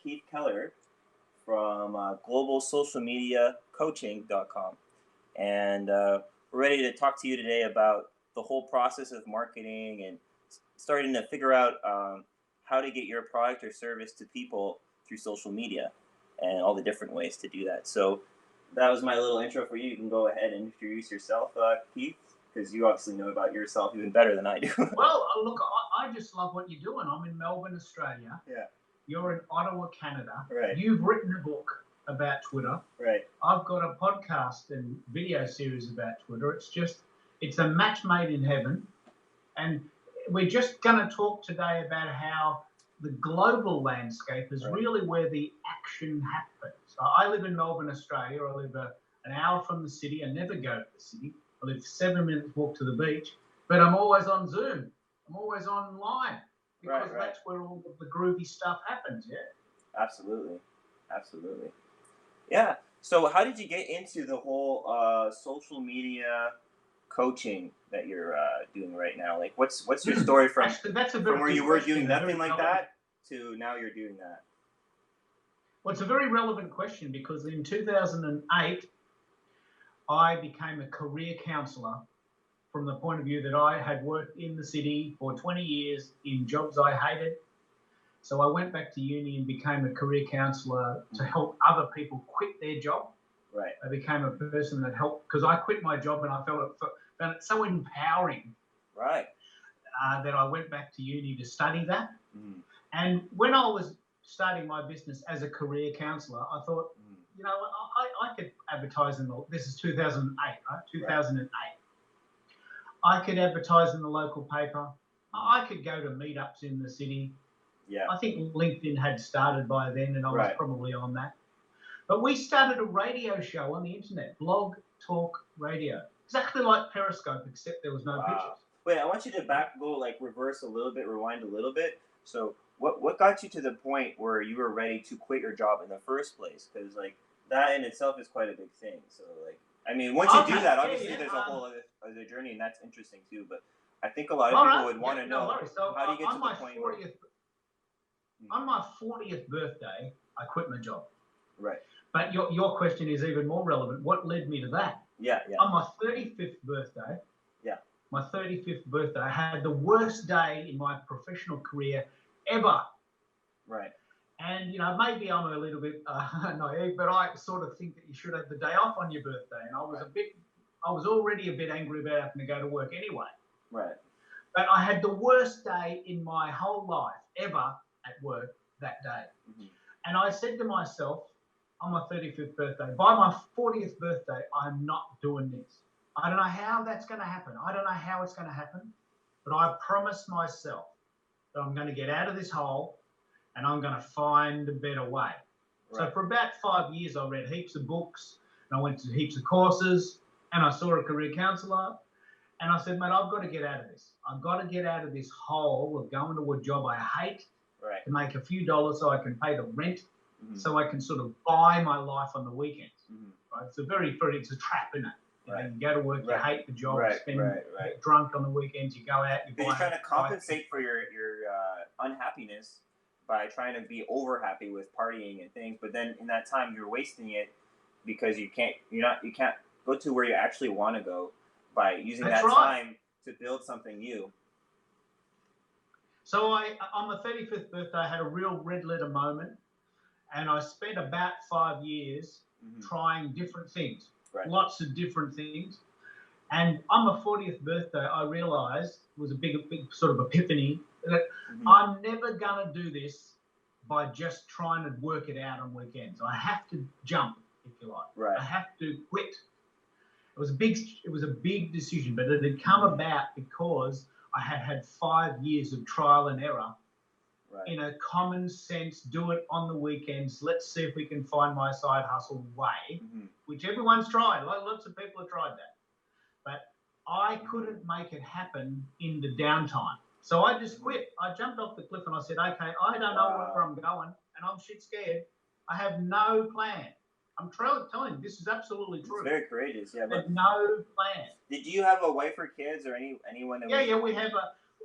Keith Keller from globalsocialmediacoaching.com. And we're ready to talk to you today about the whole process of marketing and starting to figure out how to get your product or service to people through social media and all the different ways to do that. So that was my little intro for you. You can go ahead and introduce yourself, Keith, because you obviously know about yourself even better than I do. Well, look, I just love what you're doing. I'm in Melbourne, Australia. Yeah. You're in Ottawa, Canada. Right. You've written a book about Twitter. Right. I've got a podcast and video series about Twitter. It's a match made in heaven. And we're just going to talk today about how the global landscape is really where the action happens. I live in Melbourne, Australia. I live an hour from the city. I never go to the city. I live 7 minutes walk to the beach, but I'm always on Zoom. I'm always online because that's where all of the groovy stuff happens, yeah? Absolutely. Yeah. So how did you get into the whole social media coaching that you're doing right now? Like, what's your story from where you were doing nothing like that to now you're doing that? Well, it's a very relevant question because in 2008, I became a career counsellor from the point of view that I had worked in the city for 20 years in jobs I hated. So I went back to uni and became a career counsellor to help other people quit their job. Right. I became a person that helped because I quit my job and I found it so empowering. Right. That I went back to uni to study that. Mm. And when I was starting my business as a career counsellor, I thought, you know, I could advertise this is 2008, right? 2008. I could advertise in the local paper. I could go to meetups in the city. Yeah. I think LinkedIn had started by then and I was probably on that. But we started a radio show on the internet, blog, talk, radio. Exactly like Periscope, except there was no pictures. Wait, I want you to reverse a little bit, rewind a little bit. So what got you to the point where you were ready to quit your job in the first place? Because like that in itself is quite a big thing. So like, I mean, once you do that, obviously there's a whole other journey, and that's interesting too. But I think a lot of people would want to know how do you get to the point where... On my 40th birthday, I quit my job. Right. But your question is even more relevant. What led me to that? Yeah. On my 35th birthday, I had the worst day in my professional career ever. Right. And, you know, maybe I'm a little bit naive, but I sort of think that you should have the day off on your birthday. And I was already a bit angry about having to go to work anyway. Right. But I had the worst day in my whole life ever at work that day. Mm-hmm. And I said to myself on my 35th birthday, by my 40th birthday, I'm not doing this. I don't know how that's going to happen. I don't know how it's going to happen, but I promised myself that I'm going to get out of this hole and I'm going to find a better way. Right. So for about 5 years, I read heaps of books and I went to heaps of courses and I saw a career counsellor and I said, mate, I've got to get out of this. I've got to get out of this hole of going to a job I hate to make a few dollars so I can pay the rent, so I can sort of buy my life on the weekends. Right? It's it's a trap, isn't it? You go to work, you hate the job, get drunk on the weekends, you go out. You're trying to compensate for your unhappiness by trying to be over happy with partying and things, but then in that time you're wasting it because you can't go to where you actually want to go by using time to build something new. So on my 35th birthday, I had a real red letter moment, and I spent about 5 years trying different things, lots of different things. And on my 40th birthday, I realised, it was a big sort of epiphany, that I'm never going to do this by just trying to work it out on weekends. I have to jump, if you like. Right. I have to quit. It was a big decision, but it had come about because I had 5 years of trial and error in a common sense, do it on the weekends, let's see if we can find my side hustle way, which everyone's tried. Lots of people have tried that. But I couldn't make it happen in the downtime. So I just quit. I jumped off the cliff and I said, okay, I don't know where I'm going and I'm shit scared. I have no plan. I'm telling you, this is absolutely true. It's very courageous, yeah. But no plan. Did you have a wife or kids or anyone? Yeah, we have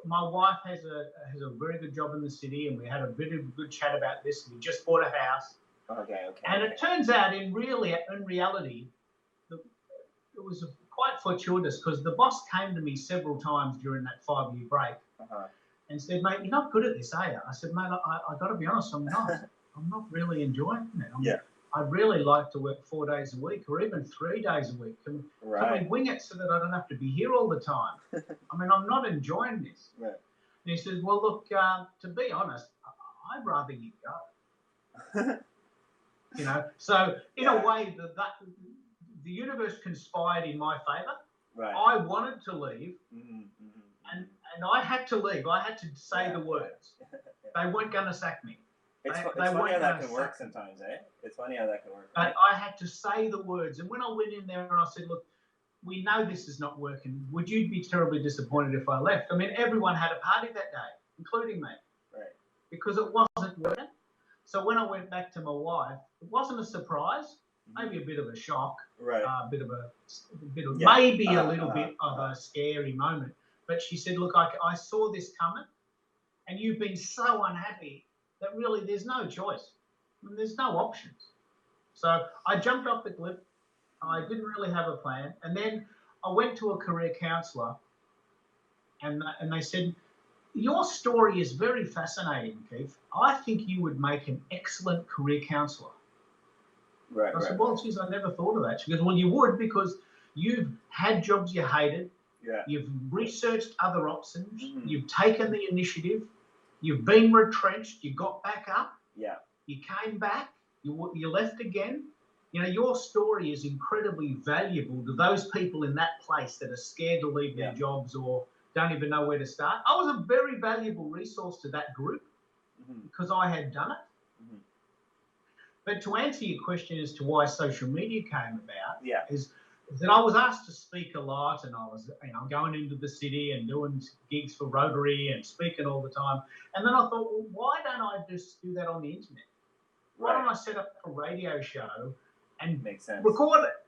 my wife has a very good job in the city, and we had a bit of a good chat about this. We just bought a house, Okay. and it turns out in reality, it was quite fortuitous because the boss came to me several times during that 5-year break and said, "Mate, you're not good at this, are you?" I said, "Mate, I got to be honest, I'm not. I'm not really enjoying it. I'd really like to work 4 days a week or even 3 days a week. Can we wing it so that I don't have to be here all the time? I mean, I'm not enjoying this." Right. And he says, "Well, look, to be honest, I'd rather you go." You know, so in a way, the universe conspired in my favour. Right. I wanted to leave, and I had to leave. I had to say the words. They weren't going to sack me. It's funny how that can work sometimes, eh? It's funny how that can work. But I had to say the words. And when I went in there and I said, "Look, we know this is not working. Would you be terribly disappointed if I left?" I mean, everyone had a party that day, including me. Right. Because it wasn't working. So when I went back to my wife, it wasn't a surprise, maybe a bit of a shock, right? Maybe a little bit of a scary moment. But she said, "Look, I saw this coming, and you've been so unhappy that really there's no choice. I mean, there's no options." So I jumped off the cliff. I didn't really have a plan. And then I went to a career counsellor, and they said, "Your story is very fascinating, Keith. I think you would make an excellent career counsellor." Right. I said, "Well, geez, I never thought of that." She goes, "Well, you would, because you've had jobs you hated. Yeah. You've researched other options. You've taken the initiative. You've been retrenched. You got back up. Yeah. You came back. You left again. You know, your story is incredibly valuable to those people in that place that are scared to leave their jobs or don't even know where to start." I was a very valuable resource to that group because I had done it. But to answer your question as to why social media came about, is that I was asked to speak a lot, and I was, going into the city and doing gigs for Rotary and speaking all the time. And then I thought, well, why don't I just do that on the internet? Why don't I set up a radio show and record it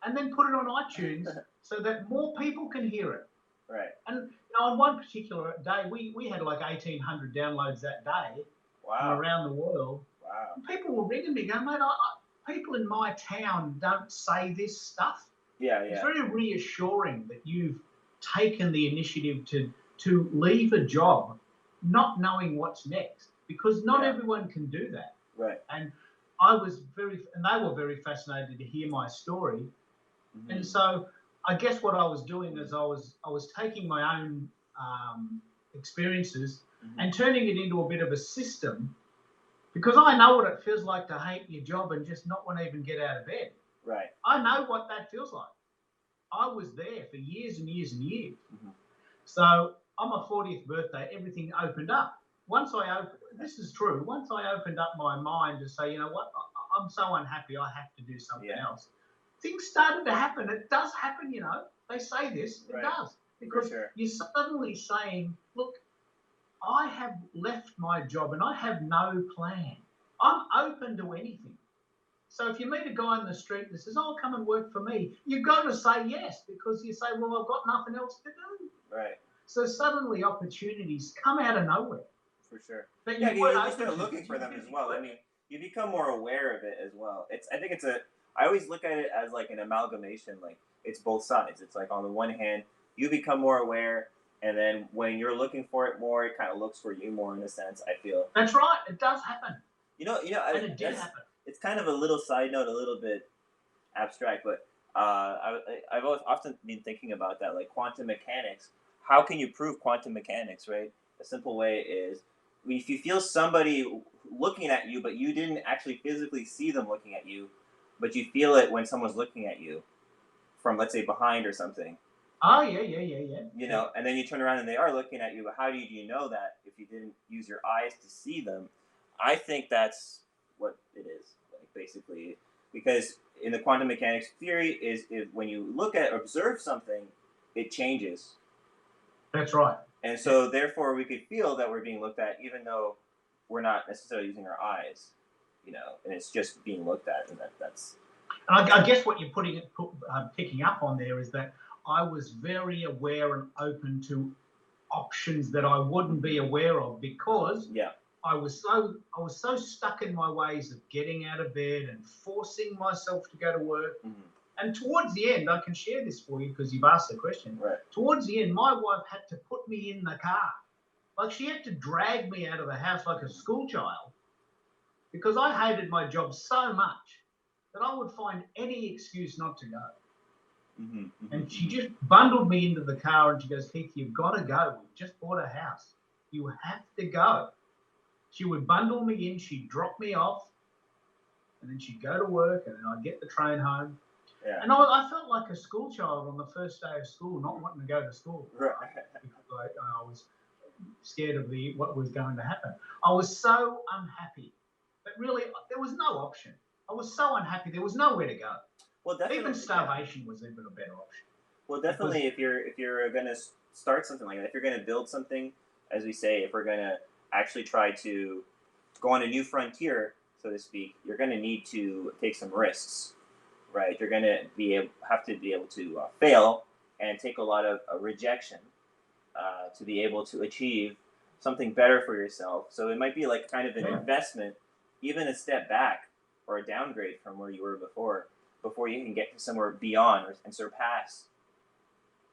and then put it on iTunes so that more people can hear it? Right. And on one particular day, we had like 1,800 downloads that day from around the world. Wow. And people were ringing me going, "Mate, people in my town don't say this stuff." Yeah. It's very reassuring that you've taken the initiative to leave a job not knowing what's next, because not everyone can do that. Right. And they were very fascinated to hear my story. And so I guess what I was doing is I was taking my own experiences and turning it into a bit of a system, because I know what it feels like to hate your job and just not want to even get out of bed. Right. I know what that feels like. I was there for years and years and years. So on my 40th birthday, everything opened up. This is true. Once I opened up my mind to say, "You know what, I'm so unhappy, I have to do something else," things started to happen. It does happen, They say this, it does. Because you're suddenly saying, "Look, I have left my job and I have no plan. I'm open to anything." So if you meet a guy in the street that says, "Oh, come and work for me," you've got to say yes, because you say, "Well, I've got nothing else to do." Right. So suddenly opportunities come out of nowhere. For sure. But you start looking for them as well. I mean, you become more aware of it as well. I always look at it as like an amalgamation. Like, it's both sides. It's like, on the one hand, you become more aware, and then when you're looking for it more, it kind of looks for you more, in a sense, I feel. That's right. It does happen. And it did happen. It's kind of a little side note, a little bit abstract, but I've often been thinking about that, like quantum mechanics. How can you prove quantum mechanics, right? A simple way is, if you feel somebody looking at you, but you didn't actually physically see them looking at you, but you feel it when someone's looking at you from, let's say, behind or something. Oh, yeah. And then you turn around and they are looking at you, but how do you know that if you didn't use your eyes to see them? I think that's what it is, like, basically, because in the quantum mechanics theory is when you observe something, it changes. That's right. And so therefore we could feel that we're being looked at, even though we're not necessarily using our eyes, and it's just being looked at, and that's. And I guess what you're picking up on there is that I was very aware and open to options that I wouldn't be aware of because Yeah. I was so stuck in my ways of getting out of bed and forcing myself to go to work. Mm-hmm. And towards the end, I can share this for you because you've asked the question. Right. Towards the end, my wife had to put me in the car. Like she had to drag me out of the house like a school child because I hated my job so much that I would find any excuse not to go. Mm-hmm. Mm-hmm. And she just bundled me into the car and she goes, Keith, you've got to go. We've just bought a house. You have to go. She would bundle me in, she'd drop me off, and then she'd go to work, and then I'd get the train home. Yeah. And I felt like a school child on the first day of school, not wanting to go to school. Right. Because I was scared of what was going to happen. I was so unhappy. But really, there was no option. I was so unhappy. There was nowhere to go. Well, definitely. Even starvation was even a better option. Well, definitely, if you're going to start something like that, if you're going to build something, as we say, if we're going to actually try to go on a new frontier, so to speak, you're going to need to take some risks, right? You're going to have to be able to fail and take a lot of rejection to be able to achieve something better for yourself. So it might be like kind of an investment, even a step back or a downgrade from where you were before you can get to somewhere beyond and surpass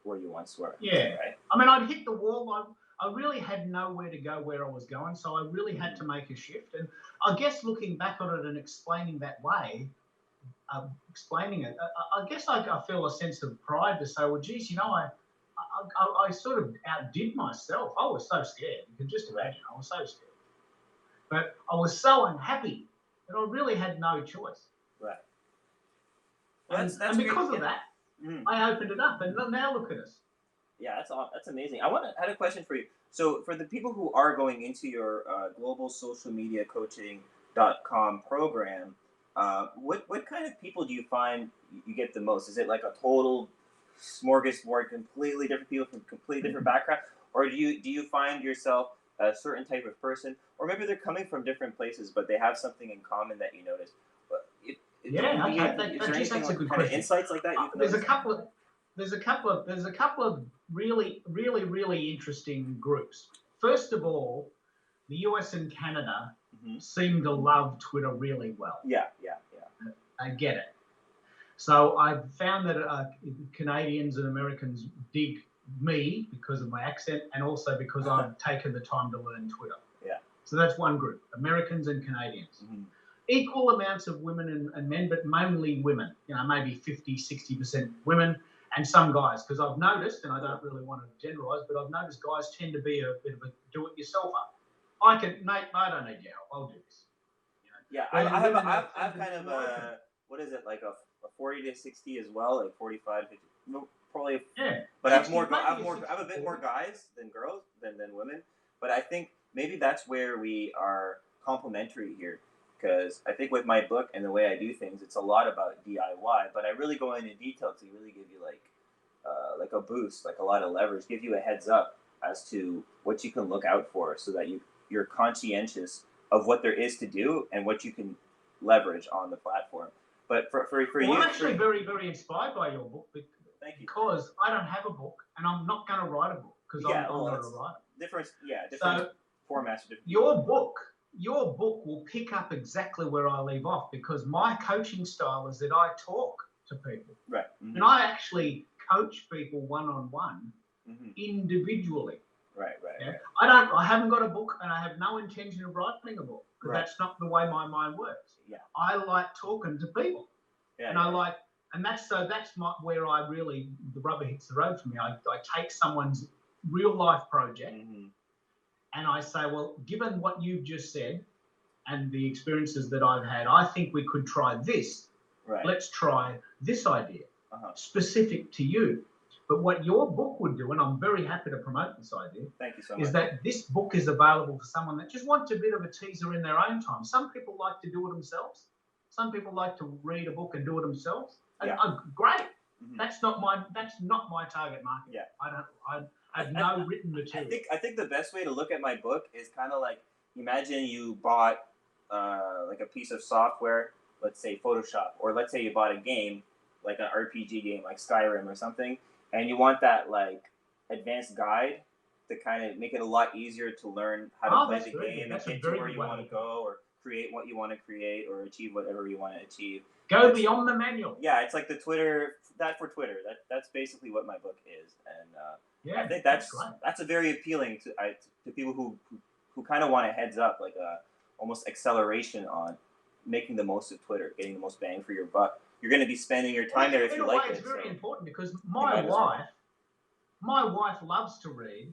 where you once were. Yeah. Right? I mean, I'd hit the wall. I really had nowhere to go where I was going, so I really had to make a shift. And I guess looking back on it and explaining that way, explaining it, I guess I feel a sense of pride to say, well, geez, you know, I sort of outdid myself. I was so scared. You can just imagine. I was so scared. But I was so unhappy that I really had no choice. Right. Well, and because of that, I opened it up, and now look at us. Yeah, that's amazing. I had a question for you. So for the people who are going into your global social media coaching.com program, what kind of people do you find you get the most? Is it like a total smorgasbord, completely different people from completely different background, or do you find yourself a certain type of person, or maybe they're coming from different places but they have something in common that you notice? Is there anything that's a good kind of question. insights like that? There's a couple of really interesting groups. First of all, the US and Canada seem to love Twitter really well. Yeah. I get it. So I've found that Canadians and Americans dig me because of my accent and also because I've taken the time to learn Twitter. Yeah. So that's one group, Americans and Canadians. Equal amounts of women and men, but mainly women, you know, maybe 50, 60% women and some guys, because I've noticed, and I don't really want to generalize, but I've noticed guys tend to be a bit of a do-it-yourselfer. Mate, I don't need your help. I'll do this. You know? Yeah, I've kind of a, what is it, like a 40 to 60 as well, like 45 to 50, no, probably. Yeah. But I have a bit more guys than girls than women. But I think maybe that's where we are complementary here. Because I think with my book and the way I do things, it's a lot about DIY, but I really go into detail to really give you like a boost, like a lot of leverage, give you a heads up as to what you can look out for, so that you're conscientious of what there is to do and what you can leverage on the platform. But for you, I'm actually very, very inspired by your book. Thank you. Because I don't have a book, and I'm not going to write a book because I'm not a writer. Different so formats. Different your book will pick up exactly where I leave off, because my coaching style is that I talk to people. Right. And I actually coach people one-on-one, individually. Right. Yeah? I haven't got a book, and I have no intention of writing a book, because that's not the way my mind works. Yeah. I like talking to people. Yeah, and that's where I really, the rubber hits the road for me. I take someone's real life project, and I say, well, given what you've just said and the experiences that I've had, I think we could try this. Right. Let's try this idea, specific to you. But what your book would do, and I'm very happy to promote this idea, thank you so much, is that this book is available for someone that just wants a bit of a teaser in their own time. Some people like to do it themselves. Some people like to read a book and do it themselves. Great. That's not my target market. Yeah. I have no written material. I think the best way to look at my book is kind of like, imagine you bought like a piece of software, let's say Photoshop, or let's say you bought a game, like an RPG game like Skyrim or something, and you want that like advanced guide to kind of make it a lot easier to learn how to Oh, play that's the very good. game and That's a get to very where good you way want to to look at it. go or create what you want to create or achieve whatever you want to achieve. Go It's, beyond the manual. yeah, it's like the Twitter that for Twitter. That's basically what my book is, and Yeah, I think that's great. that's a very appealing to people who kind of want a heads up, like a almost acceleration on making the most of Twitter, getting the most bang for your buck. You're going to be spending your time there if In you a way, like it's it. very So important because you might as well. my wife loves to read,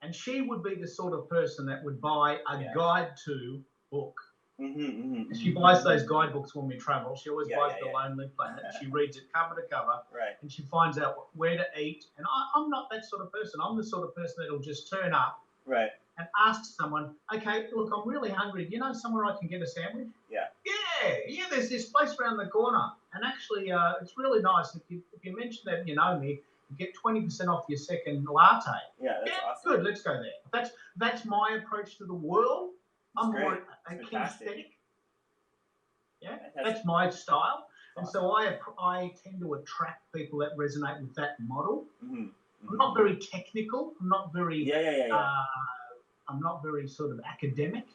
and she would be the sort of person that would buy a guide to book. She buys those guidebooks when we travel. She always buys The Lonely Planet. She reads it cover to cover, right? And she finds out where to eat. And I'm not that sort of person. I'm the sort of person that'll just turn up, right, and ask someone, "Okay, look, I'm really hungry. Do you know somewhere I can get a sandwich?" Yeah. Yeah. There's this place around the corner, and actually, it's really nice. If you mention that you know me, you get 20% off your second latte. Yeah, that's awesome. Good. Let's go there. That's my approach to the world. That's I'm great. more a Fantastic. kinesthetic. Yeah, Fantastic. that's my style, and Awesome. so I tend to attract people that resonate with that model. Mm-hmm. I'm not very technical. I'm not very. Yeah. I'm not very sort of academic.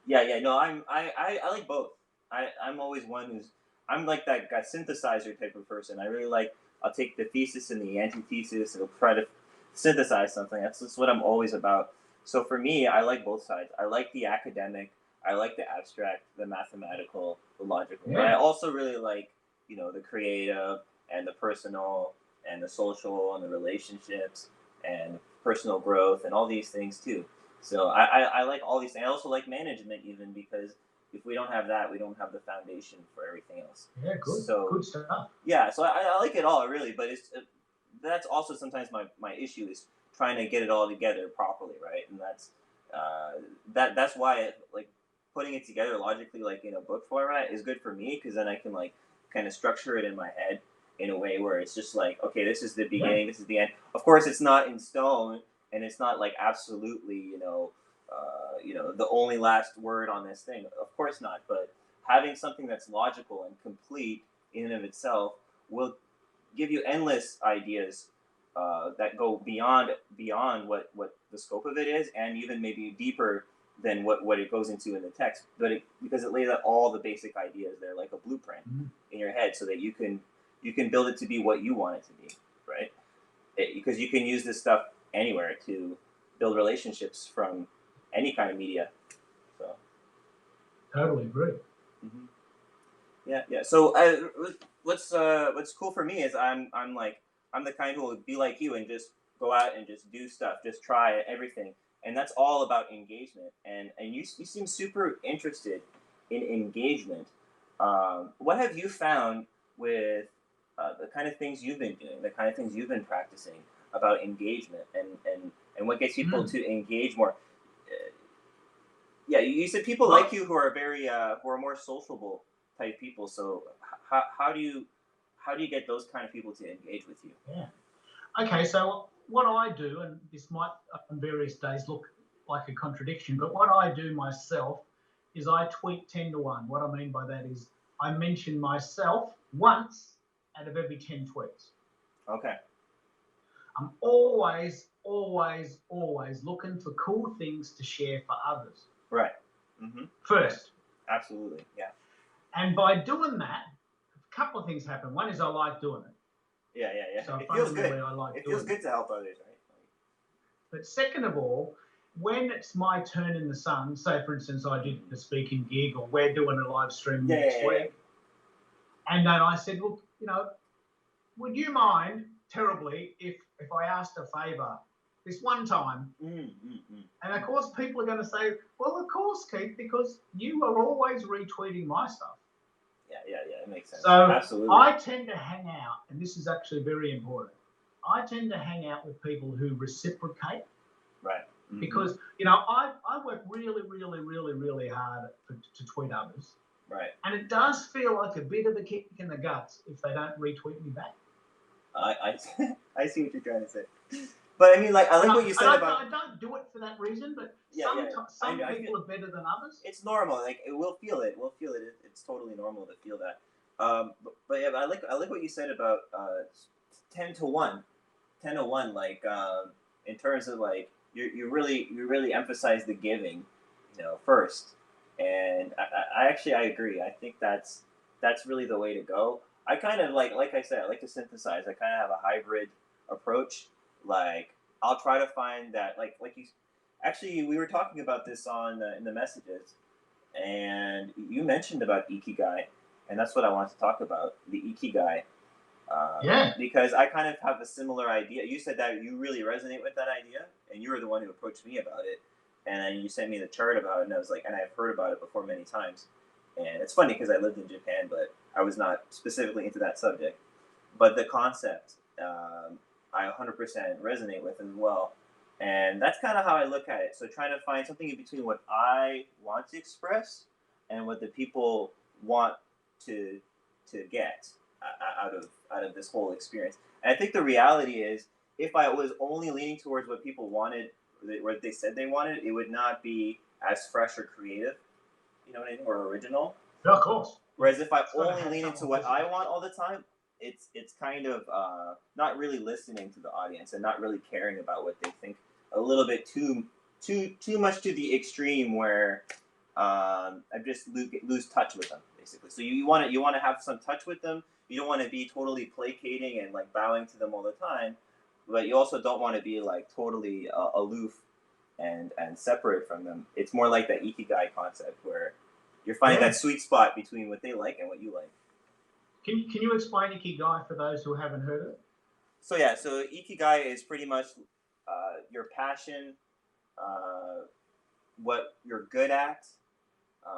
Yeah. No, I like both. I'm always one who's I'm like that guy synthesizer type of person. I really like I'll take the thesis and the antithesis and I'll try to synthesize something. That's what I'm always about. So for me, I like both sides. I like the academic, I like the abstract, the mathematical, the logical. But I also really like, the creative and the personal and the social and the relationships and personal growth and all these things too. So I like all these things. I also like management even because if we don't have that, we don't have the foundation for everything else. Yeah, good. So Good stuff. yeah, so I like it all really, but that's also sometimes my issue is trying to get it all together properly, right? And that's why like putting it together logically, like in a book format, is good for me because then I can like kind of structure it in my head in a way where it's just like, okay, this is the beginning, this is the end. Of course, it's not in stone, and it's not like absolutely, the only last word on this thing. Of course not, but having something that's logical and complete in and of itself will give you endless ideas that go beyond what the scope of it is, and even maybe deeper than what it goes into in the text. But because it lays out all the basic ideas there, like a blueprint in your head, so that you can build it to be what you want it to be, right? Because you can use this stuff anywhere to build relationships from any kind of media. So Totally agree. mm-hmm. Yeah. So what's cool for me is I'm the kind who will be like you and just go out and just do stuff, just try everything, and that's all about engagement. And you seem super interested in engagement. What have you found with the kind of things you've been doing, the kind of things you've been practicing about engagement, and what gets people to engage more? Yeah, you said people like you who are who are more sociable type people. So how do you get those kind of people to engage with you? Yeah. Okay, so what I do, and this might on various days look like a contradiction, but what I do myself is I tweet 10 to 1. What I mean by that is I mention myself once out of every 10 tweets. Okay. I'm always looking for cool things to share for others. Right. Mm-hmm. First. Absolutely. Yeah. And by doing that, a couple of things happen. One is I like doing it. Yeah. So it feels good. It feels good to help others, right? But second of all, when it's my turn in the sun, say for instance I did the speaking gig or we're doing a live stream next week, and then I said, look, would you mind terribly if I asked a favour this one time? And of course people are going to say, well, of course, Keith, because you are always retweeting my stuff. Yeah, it makes sense. So absolutely. I tend to hang out, and this is actually very important. I tend to hang out with people who reciprocate. Right. Because, I work really, really, really, really hard to tweet others. Right. And it does feel like a bit of a kick in the guts if they don't retweet me back. I see what you're trying to say. But I mean, like, I like what you said about... I don't do it for that reason, but some people are better than others. It's normal. Like, we'll feel it. It's totally normal to feel that. But yeah, I like what you said about 10 to 1. 10 to 1, like, in terms of, like, you really emphasize the giving, first. And I agree. I think that's really the way to go. I kind of like I said, I like to synthesize. I kind of have a hybrid approach. Like I'll try to find that like you. Actually, we were talking about this on in the messages, and you mentioned about ikigai, and that's what I want to talk about, the ikigai. Yeah. Because I kind of have a similar idea. You said that you really resonate with that idea, and you were the one who approached me about it, and then you sent me the chart about it, and I was like, and I've heard about it before many times, and it's funny because I lived in Japan, but I was not specifically into that subject, but the concept, I 100% resonate with as well, and that's kind of how I look at it. So trying to find something in between what I want to express and what the people want to get out of this whole experience. And I think the reality is, if I was only leaning towards what people wanted, what they said they wanted, it would not be as fresh or creative, you know what I mean, or original. Yeah, of course. Whereas if I only lean into what I want all the time, it's kind of not really listening to the audience and not really caring about what they think. A little bit too much to the extreme where I just lose touch with them, basically. So you want to have some touch with them. You don't want to be totally placating and like bowing to them all the time, but you also don't want to be like totally aloof and separate from them. It's more like that ikigai concept where you're finding that sweet spot between what they like and what you like. Can you explain ikigai for those who haven't heard it? So yeah, so ikigai is pretty much your passion, what you're good at,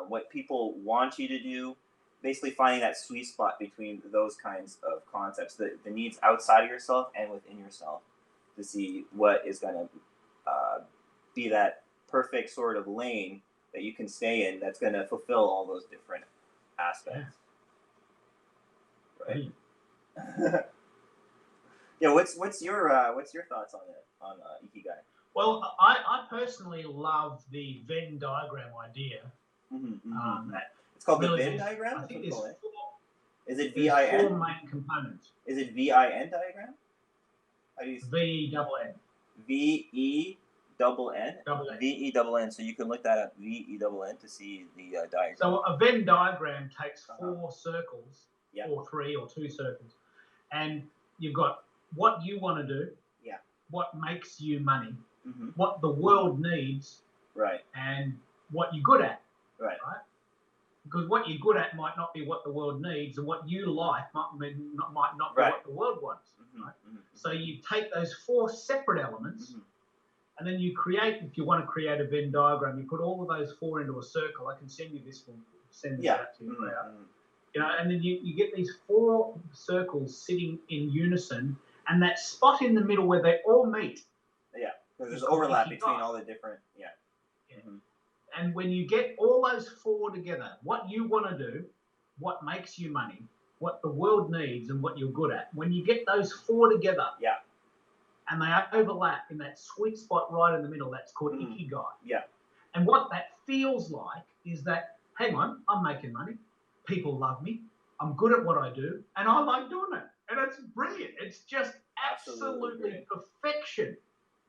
what people want you to do. Basically, finding that sweet spot between those kinds of concepts, the needs outside of yourself and within yourself, to see what is going to be that perfect sort of lane that you can stay in that's going to fulfill all those different aspects. Right. Yeah. What's your thoughts on it, on ikigai? Well, I personally love the Venn diagram idea. It's called the Venn diagram. I think there's four. Is it VIN? Four main components. Is it VIN diagram? How do you? VENN. VENN. So you can look that up. VENN to see the diagram. So a Venn diagram takes four circles, or three or two circles, and you've got what you want to do, what makes you money, what the world needs, right, and what you're good at, right. Because what you're good at might not be what the world needs, and what you like might not be what the world wants. Right? So you take those four separate elements, and then you create. If you want to create a Venn diagram, you put all of those four into a circle. I can send you this one. Send this out to you. And then you get these four circles sitting in unison, and that spot in the middle where they all meet. Yeah, because there's overlap between all the different. And when you get all those four together, what you want to do, what makes you money, what the world needs, and what you're good at, when you get those four together, and they overlap in that sweet spot right in the middle, that's called ikigai. Yeah. And what that feels like is that, hang on, I'm making money, people love me, I'm good at what I do, and I like doing it. And it's brilliant. It's just absolutely perfection.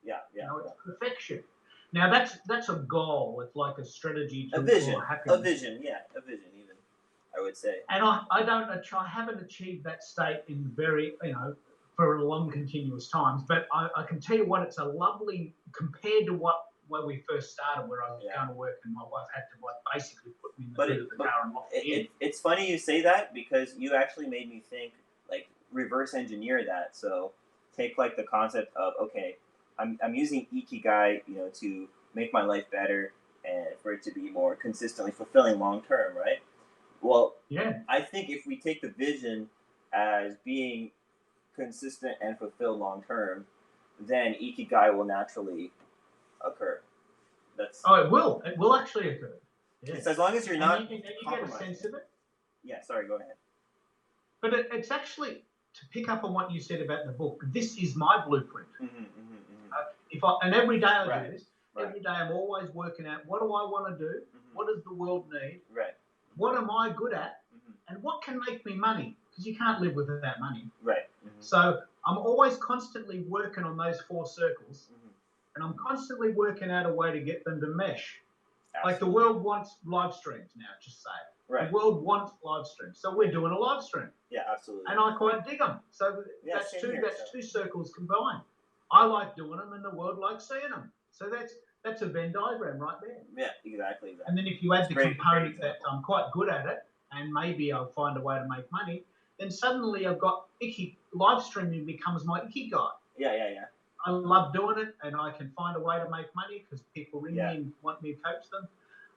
Yeah. It's perfection. Now that's a goal. It's like a strategy to a vision. Happiness. A vision even, I would say. And I haven't achieved that state in for long continuous times. But I can tell you what, it's a lovely compared to where we first started, where I was going to work and my wife had to basically put me in the boot of the car and lock me in. It's funny you say that, because you actually made me think, like, reverse engineer that. So take like the concept of, okay, I'm using ikigai, to make my life better and for it to be more consistently fulfilling long term, right? Well, I think if we take the vision as being consistent and fulfilled long term, then ikigai will naturally occur. It will. It will actually occur. Yeah. It's as long as you're not. You get a sense of it. Yeah. Sorry. Go ahead. But it's actually, to pick up on what you said about the book, this is my blueprint. And every day I do this. Every day I'm always working out, what do I want to do? What does the world need? Right. What am I good at? And what can make me money? Because you can't live without money. Right. So I'm always constantly working on those four circles. and I'm constantly working out a way to get them to mesh. Absolutely. Like the world wants live streams now, just say. Right. The world wants live streams. So we're doing a live stream. Yeah, absolutely. And I quite dig them. So Yeah, that's same here, two circles combined. I like doing them and the world likes seeing them. So that's a Venn diagram right there. Yeah, exactly. And then if you add That's the component that I'm quite good at it and maybe I'll find a way to make money, then suddenly I've got live streaming becomes my ikigai. Yeah. I love doing it and I can find a way to make money because people ring me and want me to coach them.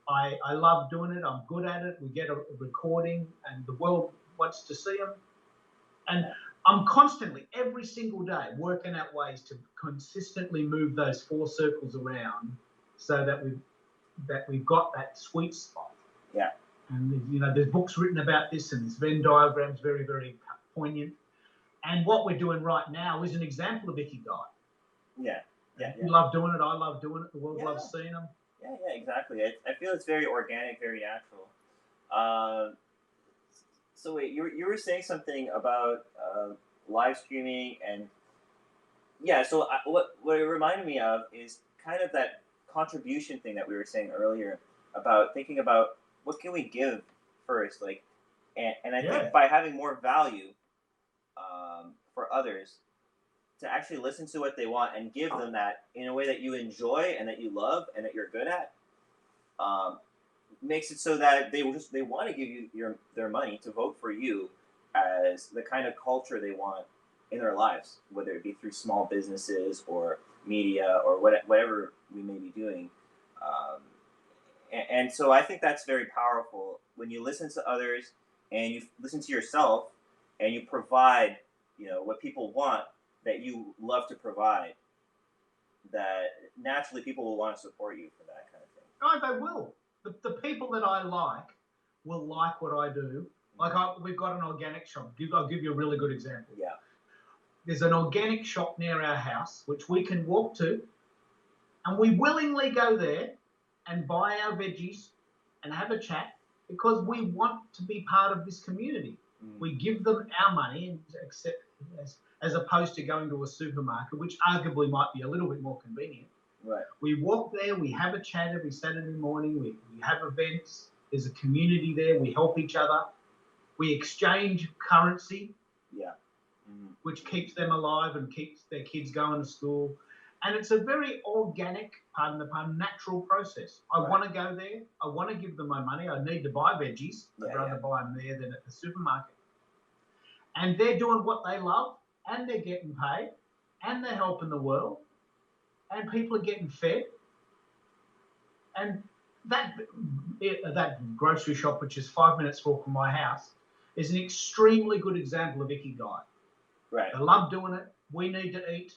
I love doing it. I'm good at it. We get a recording and the world wants to see them. And I'm constantly, every single day, working out ways to consistently move those 4 circles around so that we've got that sweet spot. Yeah. And there's books written about this, and this Venn diagram's very, very poignant. And what we're doing right now is an example of ikigai. Yeah. You love doing it. I love doing it. The world loves seeing them. Yeah, exactly. I feel it's very organic, very natural. So wait, you were saying something about live streaming, and so what it reminded me of is kind of that contribution thing that we were saying earlier about thinking about what can we give first, like, and I think by having more value for others, to actually listen to what they want and give them that in a way that you enjoy and that you love and that you're good at, makes it so that they want to give you their money to vote for you as the kind of culture they want in their lives, whether it be through small businesses or media or whatever we may be doing. And so I think that's very powerful when you listen to others and you listen to yourself and you provide, what people want that you love to provide, that naturally people will want to support you for that kind of thing. No, they will. The people that I like will like what I do. Like we've got an organic shop. I'll give you a really good example. Yeah. There's an organic shop near our house, which we can walk to, and we willingly go there and buy our veggies and have a chat because we want to be part of this community. We give them our money and accept as opposed to going to a supermarket, which arguably might be a little bit more convenient. Right. We walk there, we have a chat every Saturday morning, we have events, there's a community there, we help each other, we exchange currency, which keeps them alive and keeps their kids going to school. And it's a very organic, pardon the pun, natural process. I want to go there, I want to give them my money, I need to buy veggies, I'd rather buy them there than at the supermarket. And they're doing what they love, and they're getting paid, and they're helping the world, and people are getting fed. And that grocery shop, which is 5 minutes walk from my house, is an extremely good example of ikigai. Right. I love doing it. We need to eat.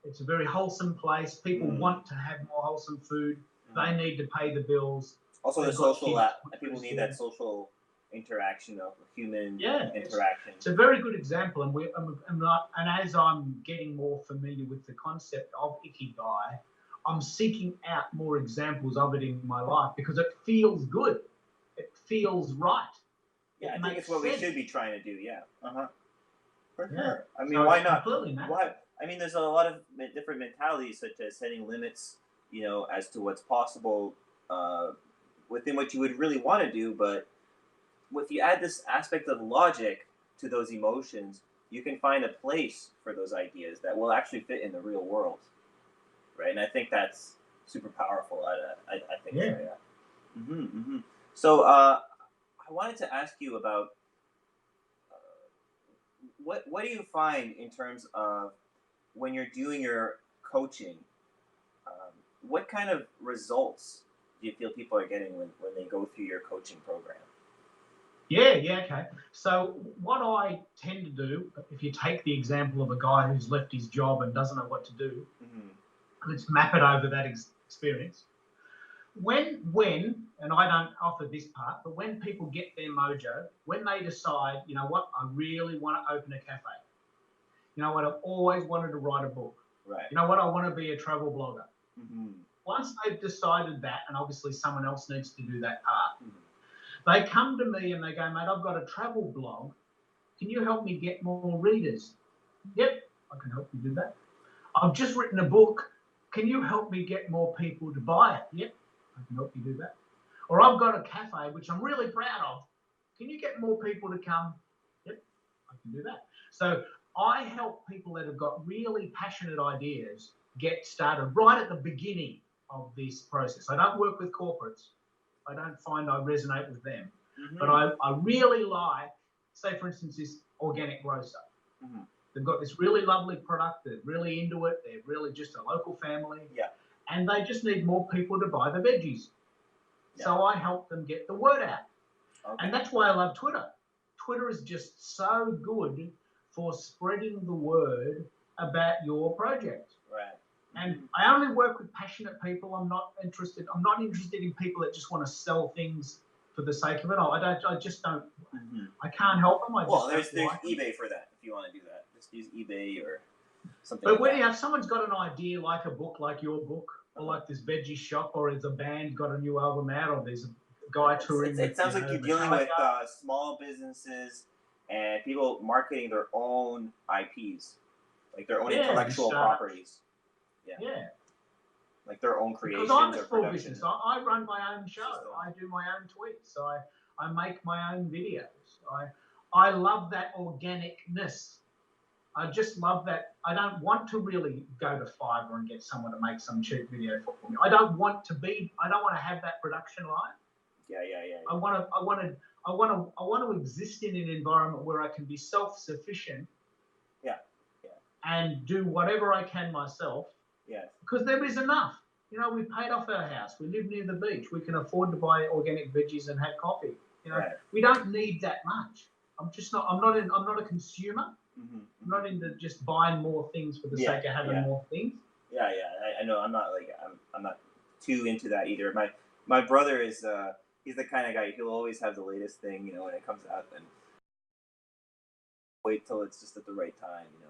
It's a very wholesome place. People want to have more wholesome food. They need to pay the bills. Also, the social people need that social interaction of human interaction. It's a very good example, and as I'm getting more familiar with the concept of ikigai, I'm seeking out more examples of it in my life because it feels good. It feels right. Yeah, I think it's what we should be trying to do. Yeah. For sure. I mean, So why not? Completely, Why? I mean, there's a lot of different mentalities, such as setting limits, as to what's possible within what you would really want to do. But if you add this aspect of logic to those emotions, you can find a place for those ideas that will actually fit in the real world, right? And I think that's super powerful. I think so. Yeah. So I wanted to ask you about what do you find in terms of when you're doing your coaching? What kind of results do you feel people are getting when they go through your coaching program? Okay. So what I tend to do, if you take the example of a guy who's left his job and doesn't know what to do, let's map it over that experience. When, and I don't offer this part, but when people get their mojo, when they decide, you know what, I really want to open a cafe. You know what, I've always wanted to write a book. Right. You know what, I want to be a travel blogger. Once they've decided that, and obviously someone else needs to do that part, they come to me and they go, mate, I've got a travel blog. Can you help me get more readers? Yep, I can help you do that. I've just written a book. can you help me get more people to buy it? Yep, I can help you do that. Or I've got a cafe, which I'm really proud of. Can you get more people to come? Yep, I can do that. So I help people that have got really passionate ideas get started right at the beginning of this process. I don't work with corporates. I don't find I resonate with them. But I really like, say for instance, this organic grocer. They've got this really lovely product. They're really into it. They're really just a local family. Yeah. And they just need more people to buy the veggies. Yeah. So I help them get the word out. Okay. And that's why I love Twitter. Twitter is just so good for spreading the word about your project. Right. And I only work with passionate people. I'm not interested in people that just want to sell things for the sake of it. I just don't. I can't help them. There's eBay for that if you want to do that. Just use eBay or something. But when if someone's got an idea like a book, like your book, or like this veggie shop, or there's a band got a new album out, or there's a guy touring. It sounds like you're dealing with small businesses and people marketing their own IPs, like their own intellectual properties. Yeah. Like their own creations. Because I'm a small business. I run my own show. I do my own tweets. I make my own videos. I love that organicness. I just love that. I don't want to really go to Fiverr and get someone to make some cheap video for me. I don't want to have that production line. Yeah. I want to exist in an environment where I can be self-sufficient. Yeah. And do whatever I can myself. Yes. Because there is enough. You know, we paid off our house. We live near the beach. We can afford to buy organic veggies and have coffee. You know, we don't need that much. I'm not a consumer. I'm not into just buying more things for the sake of having more things. Yeah. I know. I'm not too into that either. My brother is he's the kind of guy he'll always have the latest thing. You know, when it comes out, and wait till it's just at the right time. You know.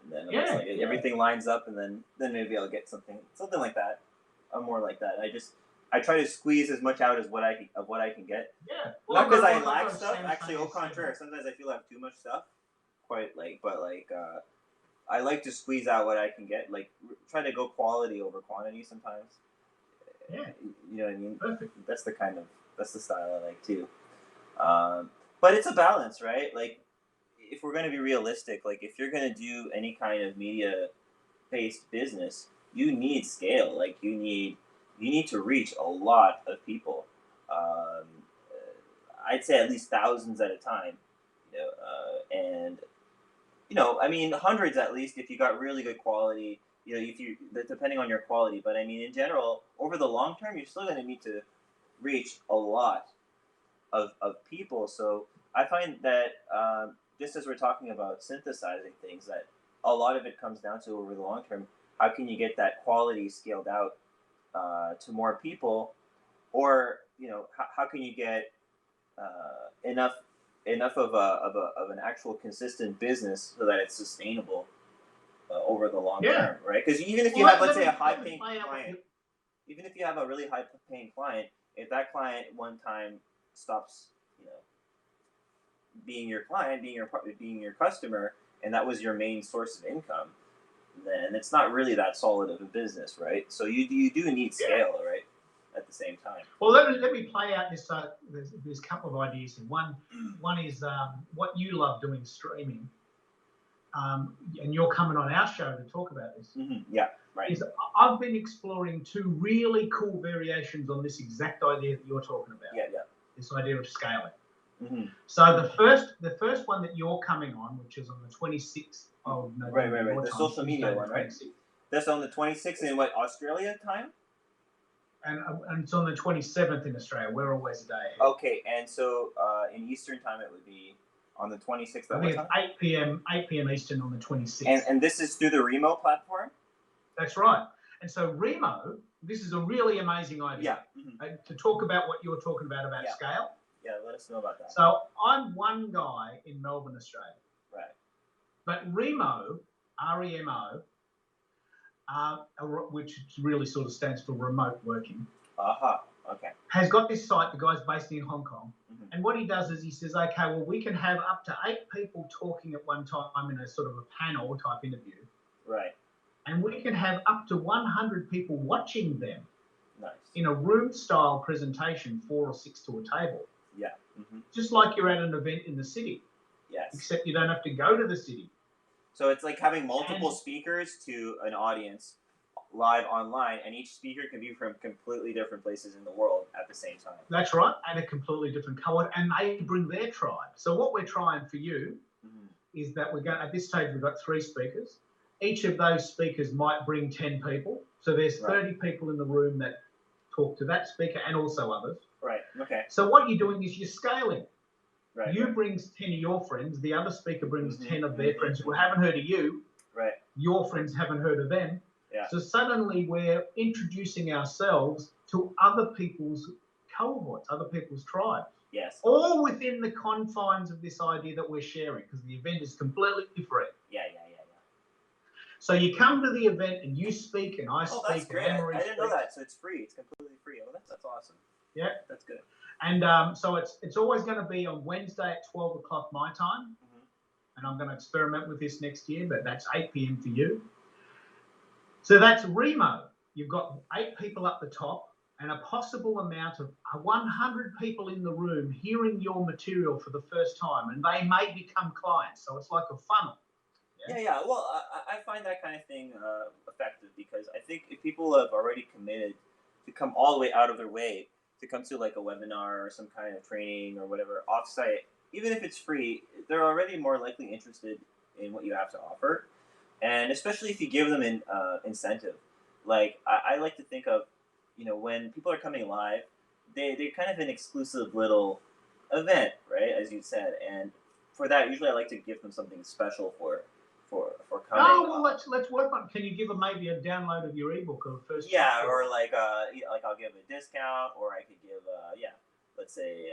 And then everything lines up, and then maybe I'll get something like that. I'm more like that. I try to squeeze as much out as what I can get. Yeah. Well, not because I lack stuff. Actually, au contraire. Sometimes I feel I have too much stuff. I like to squeeze out what I can get. Like try to go quality over quantity sometimes. Yeah. You know what I mean? Perfect. That's the style I like too. But it's a balance, right? Like, if we're going to be realistic, like if you're going to do any kind of media-based business, you need scale. Like you need to reach a lot of people. I'd say at least thousands at a time. I mean hundreds at least if you got really good quality. You know, depending on your quality. But I mean, in general, over the long term, you're still going to need to reach a lot of people. So I find that. Just as we're talking about synthesizing things, that a lot of it comes down to over the long term, how can you get that quality scaled out to more people, or how can you get enough of an actual consistent business so that it's sustainable over the long term, right? Because even if you have, let's say, a high-paying client, even if you have a really high-paying client, if that client one time stops, being your client, being your customer, and that was your main source of income, then it's not really that solid of a business, right? So you do need scale, right? At the same time. Well, let me play out this. There's a couple of ideas here. One is what you love doing, streaming, and you're coming on our show to talk about this. Yeah, right. I've been exploring two really cool variations on this exact idea that you're talking about. Yeah. This idea of scaling. So the first one that you're coming on, which is on the 26th of November. Right. The social media one, right? That's on the 26th in what, Australia time? And it's on the 27th in Australia. We're always a day ahead. Okay, and so in Eastern time it would be on the 26th. I think it's 8 p.m. Eastern on the 26th. And this is through the Remo platform? That's right. And so Remo, this is a really amazing idea. To talk about what you're talking about scale. Yeah, let us know about that. So I'm one guy in Melbourne, Australia. Right. But Remo, R-E-M-O, which really sort of stands for remote working. Okay. Has got this site. The guy's based in Hong Kong. And what he does is he says, okay, well, we can have up to 8 people talking at one time in a sort of a panel type interview. Right. and we can have up to 100 people watching them Nice. in a room-style presentation, 4 or 6 to a table. Yeah. Just like you're at an event in the city. Yes. Except you don't have to go to the city. So it's like having multiple speakers to an audience live online, and each speaker can be from completely different places in the world at the same time. That's right, and a completely different colour, and they bring their tribe. So what we're trying for you is that we're going, at this stage, we've got 3 speakers. Each of those speakers might bring 10 people. So there's 30 people in the room that talk to that speaker and also others. Right, okay. So what you're doing is you're scaling. Right. You brings 10 of your friends, the other speaker brings 10 of their friends who haven't heard of you. Right. Your friends haven't heard of them. Yeah. So suddenly we're introducing ourselves to other people's cohorts, other people's tribes. Yes. All within the confines of this idea that we're sharing, because the event is completely free. Yeah. So you come to the event and you speak and I speak. Oh, that's great. I didn't know that. So it's free. It's completely free. Oh, that's awesome. Yeah. That's good. And so it's always going to be on Wednesday at 12 o'clock my time. And I'm going to experiment with this next year, but that's 8 p.m. for you. So that's Remo. You've got 8 people up the top and a possible amount of 100 people in the room hearing your material for the first time, and they may become clients. So it's like a funnel. Yeah. Well, I find that kind of thing effective, because I think if people have already committed to come all the way out of their way to come to like a webinar or some kind of training or whatever offsite, even if it's free, they're already more likely interested in what you have to offer. And especially if you give them an incentive. Like I like to think of, when people are coming live, they're kind of an exclusive little event, right? As you said. And for that, usually I like to give them something special for coming. Oh, well, let's work on. Can you give them maybe a download of your ebook or first? Yeah, chapter? Or like I'll give a discount, or I could give let's say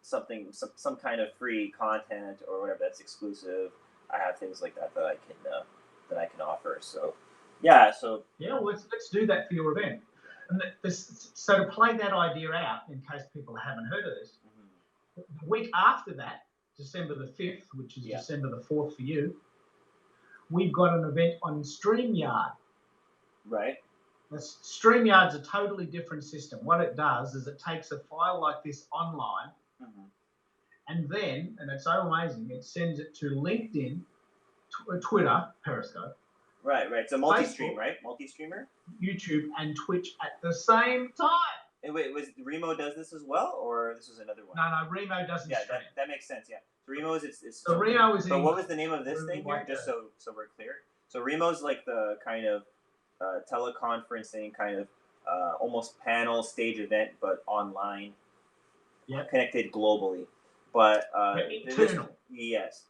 some kind of free content or whatever that's exclusive. I have things like that I can offer. So well, let's do that for your event. And so to play that idea out, in case people haven't heard of this, the week after that, December the 5th, which is December the 4th for you, we've got an event on StreamYard. Right. StreamYard's a totally different system. What it does is it takes a file like this online, and then, and it's so amazing, it sends it to LinkedIn, Twitter, Periscope. Right. It's a multi-stream, right? Multi-streamer? YouTube and Twitch at the same time. And wait, Remo does this as well, or this is another one? No, Remo doesn't. Yeah, that makes sense. Yeah, so Remo is it's. So Remo is. But what was the name of this thing here? Just so we're clear. So Remo's like the kind of teleconferencing kind of almost panel stage event, but online, connected globally. But internal. Yes,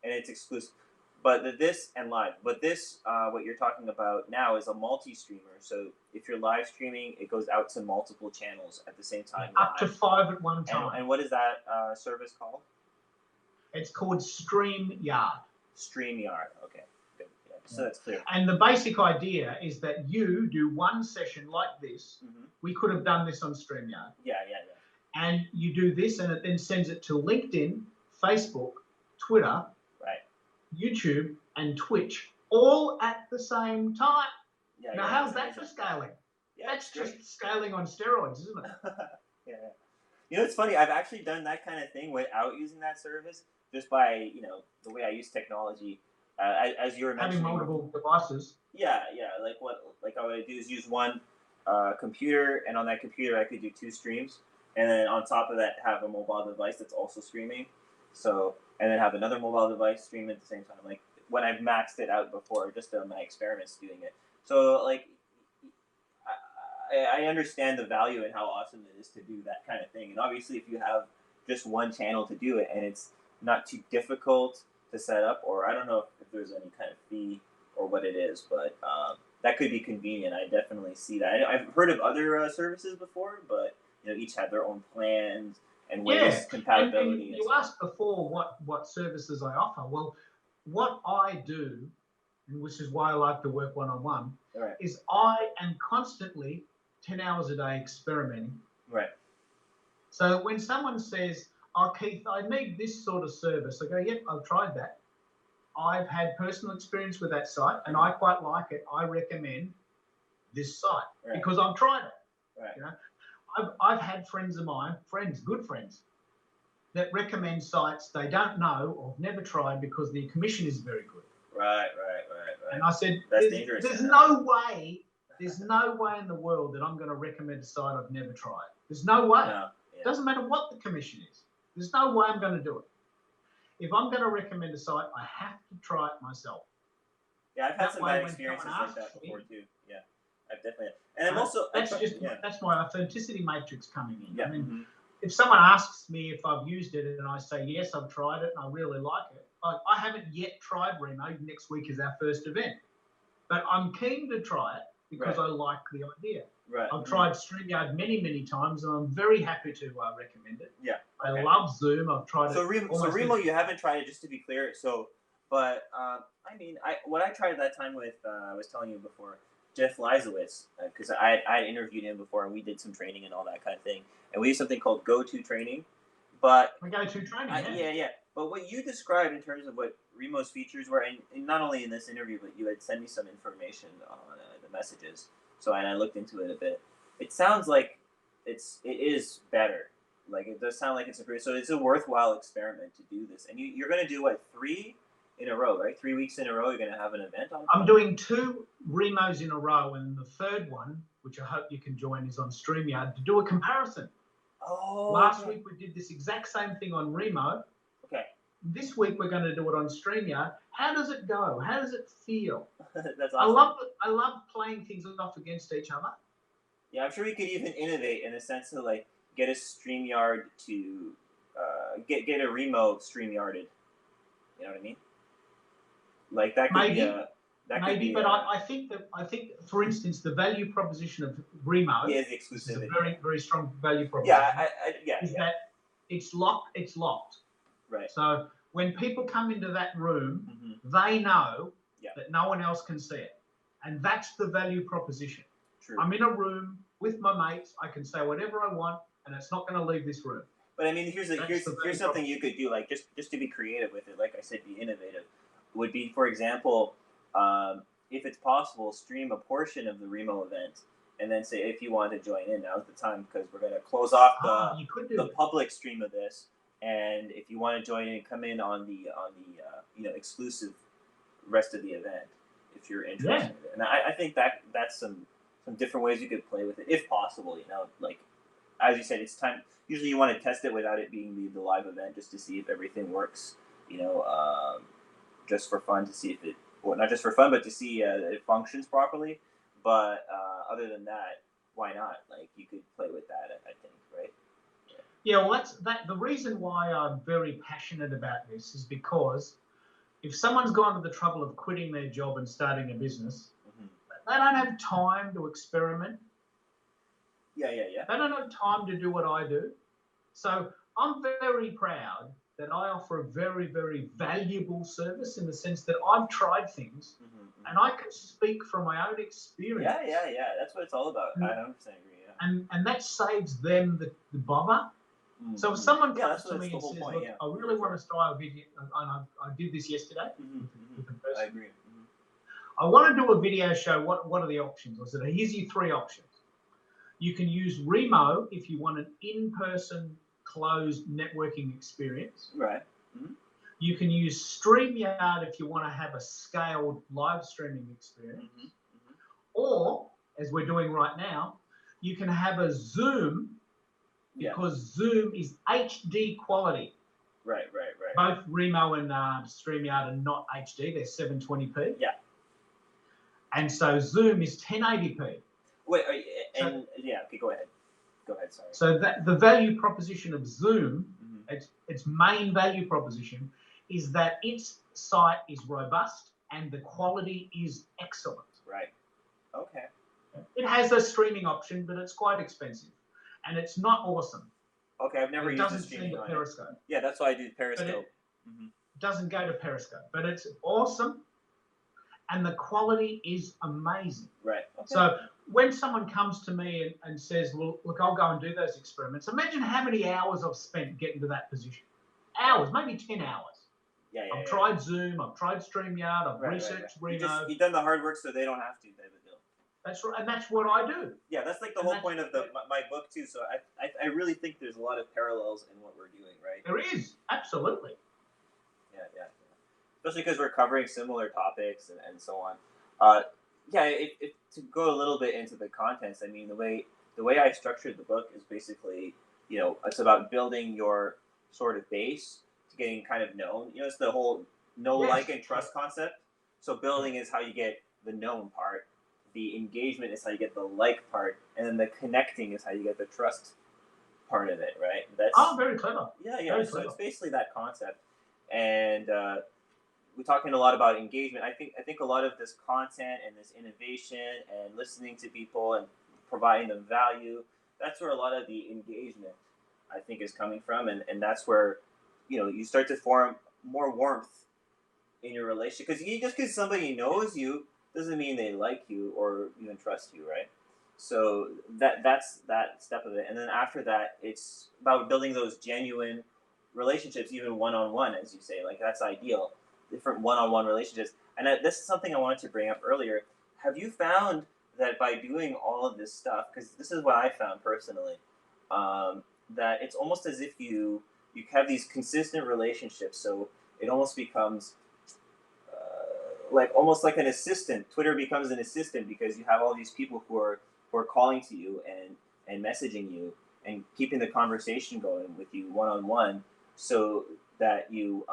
and it's exclusive. But this and live. But this, what you're talking about now, is a multi-streamer. So if you're live streaming, it goes out to multiple channels at the same time. Up to 5 at one time. And what is that service called? It's called StreamYard. StreamYard. Okay. Good. Yeah, so that's clear. And the basic idea is that you do one session like this. We could have done this on StreamYard. Yeah. And you do this, and it then sends it to LinkedIn, Facebook, Twitter, YouTube, and Twitch, all at the same time. Now, how's that for scaling? Yeah, that's just scaling on steroids, isn't it? Yeah. It's funny. I've actually done that kind of thing without using that service, just by the way I use technology. As you were mentioning, having multiple devices. Yeah. What I do is use one computer, and on that computer I could do 2 streams, and then on top of that have a mobile device that's also streaming. So. And then have another mobile device stream at the same time. Like when I've maxed it out before, just on my experiments doing it. So like, I understand the value and how awesome it is to do that kind of thing. And obviously, if you have just one channel to do it and it's not too difficult to set up, or I don't know if there's any kind of fee or what it is, but that could be convenient. I definitely see that. I've heard of other services before, but each have their own plans and ways compatibility. And you asked before what services I offer. Well, what I do, and which is why I like to work one-on-one, is I am constantly 10 hours a day experimenting. Right. So when someone says, "Oh, Keith, I need this sort of service," I go, "Yep, I've tried that. I've had personal experience with that site, and I quite like it. I recommend this site because I've tried it. Right. You know, I've had friends of mine, good friends, that recommend sites they don't know or have never tried because the commission is very good. Right. And I said, that's dangerous. There's no way in the world that I'm going to recommend a site I've never tried. There's no way. No. It doesn't matter what the commission is. There's no way I'm going to do it. If I'm going to recommend a site, I have to try it myself. Yeah, I've had some bad experiences like that before too. Yeah, I've definitely. And I'm also that's my authenticity matrix coming in. Yeah. I mean, if someone asks me if I've used it and I say yes, I've tried it and I really like it. I haven't yet tried Remo. Next week is our first event, but I'm keen to try it because I like the idea. Right. I've tried StreamYard many times, and I'm very happy to recommend it. Yeah. Okay. I love Zoom. I've tried it. So Remo, you haven't tried it, just to be clear. So, but I mean, what I tried that time with, I was telling you before, Jeff Lizowitz, because I interviewed him before, and we did some training and all that kind of thing, and we used something called Go-To Training. But Go-To Training. Yeah. But what you described in terms of what Remo's features were, and not only in this interview, but you had sent me some information on the messages. So and I looked into it a bit. It sounds like it is better. Like it does sound like it's improved. So it's a worthwhile experiment to do this. And you're going to do what, 3 in a row, right? 3 weeks in a row. You're going to have an event on. I'm doing 2 Remos in a row, and the third one, which I hope you can join, is on StreamYard to do a comparison. Oh. Last week we did this exact same thing on Remo. Okay. This week we're going to do it on StreamYard. How does it go? How does it feel? That's awesome. I love playing things off against each other. Yeah, I'm sure you could even innovate in the sense of like get a StreamYard to get a Remo StreamYarded. You know what I mean? Like that could be but I think for instance the value proposition of Remo is the exclusivity. Is a very, very strong value proposition. That it's locked. Right. So when people come into that room, they know that no one else can see it. And that's the value proposition. True. I'm in a room with my mates. I can say whatever I want, and it's not going to leave this room. But I mean, here's something you could do, like just to be creative with it. Like I said, be innovative. Would be, for example, if it's possible, stream a portion of the Remo event, and then say if you want to join in, now's the time because we're going to close off the public stream of this. And if you want to join in, come in on the exclusive rest of the event if you're interested in it. And I think that's some different ways you could play with it if possible. Like as you said, it's time. Usually you want to test it without it being the live event just to see if everything works. Just for fun to see if not just for fun, but to see it functions properly. But other than that, why not? Like you could play with that. I think, right? Yeah, well, that's the reason why I'm very passionate about this is because if someone's gone to the trouble of quitting their job and starting a business, they don't have time to experiment. Yeah. They don't have time to do what I do. So I'm very proud that I offer a very, very valuable service in the sense that I've tried things and I can speak from my own experience. Yeah. That's what it's all about. I 100% agree. Yeah. And that saves them the bother. So if someone comes to me and says, look, I really want to style a video, and I did this yesterday with a person. I agree. I want to do a video show. What are the options? I said, here's your 3 options. You can use Remo if you want an in-person closed networking experience. Right. You can use StreamYard if you want to have a scaled live streaming experience. Or, as we're doing right now, you can have a Zoom because Zoom is HD quality. Right. Both Remo and StreamYard are not HD. They're 720p. Yeah. And so Zoom is 1080p. Wait, okay, go ahead. Sorry. So the value proposition of Zoom, its main value proposition, is that its site is robust and the quality is excellent. Right. Okay. It has a streaming option, but it's quite expensive, and it's not awesome. Okay, I've never used the streaming on Periscope. It. Yeah, that's why I do Periscope. It doesn't go to Periscope, but it's awesome, and the quality is amazing. Right. Okay. So when someone comes to me and says, well, look, I'll go and do those experiments, imagine how many hours I've spent getting to that position. Hours, maybe 10 hours. I've tried Zoom, I've tried StreamYard, I've researched Reno. You've done the hard work so they don't have to, type of deal. That's right, and that's what I do. Yeah, that's like the whole point of my book too. So I really think there's a lot of parallels in what we're doing, right? There is, absolutely. Yeah. Especially because we're covering similar topics and so on. If to go a little bit into the contents, I mean, the way I structured the book is basically, it's about building your sort of base to getting kind of known. It's the whole know, like, and trust concept. So building is how you get the known part. The engagement is how you get the like part, and then the connecting is how you get the trust part of it, right? That's very clever. Yeah. Very so clever. It's basically that concept, and we're talking a lot about engagement. I think a lot of this content and this innovation and listening to people and providing them value, that's where a lot of the engagement, I think, is coming from, and that's where you start to form more warmth in your relationship, because just because somebody knows you doesn't mean they like you or even trust you, right? So that's that step of it, and then after that, it's about building those genuine relationships, even one-on-one, as you say. Like, that's ideal. Different one-on-one relationships, and this is something I wanted to bring up earlier. Have you found that by doing all of this stuff, because this is what I found personally, that it's almost as if you have these consistent relationships, so it almost becomes almost like an assistant. Twitter becomes an assistant because you have all these people who are calling to you and messaging you and keeping the conversation going with you one-on-one, so that you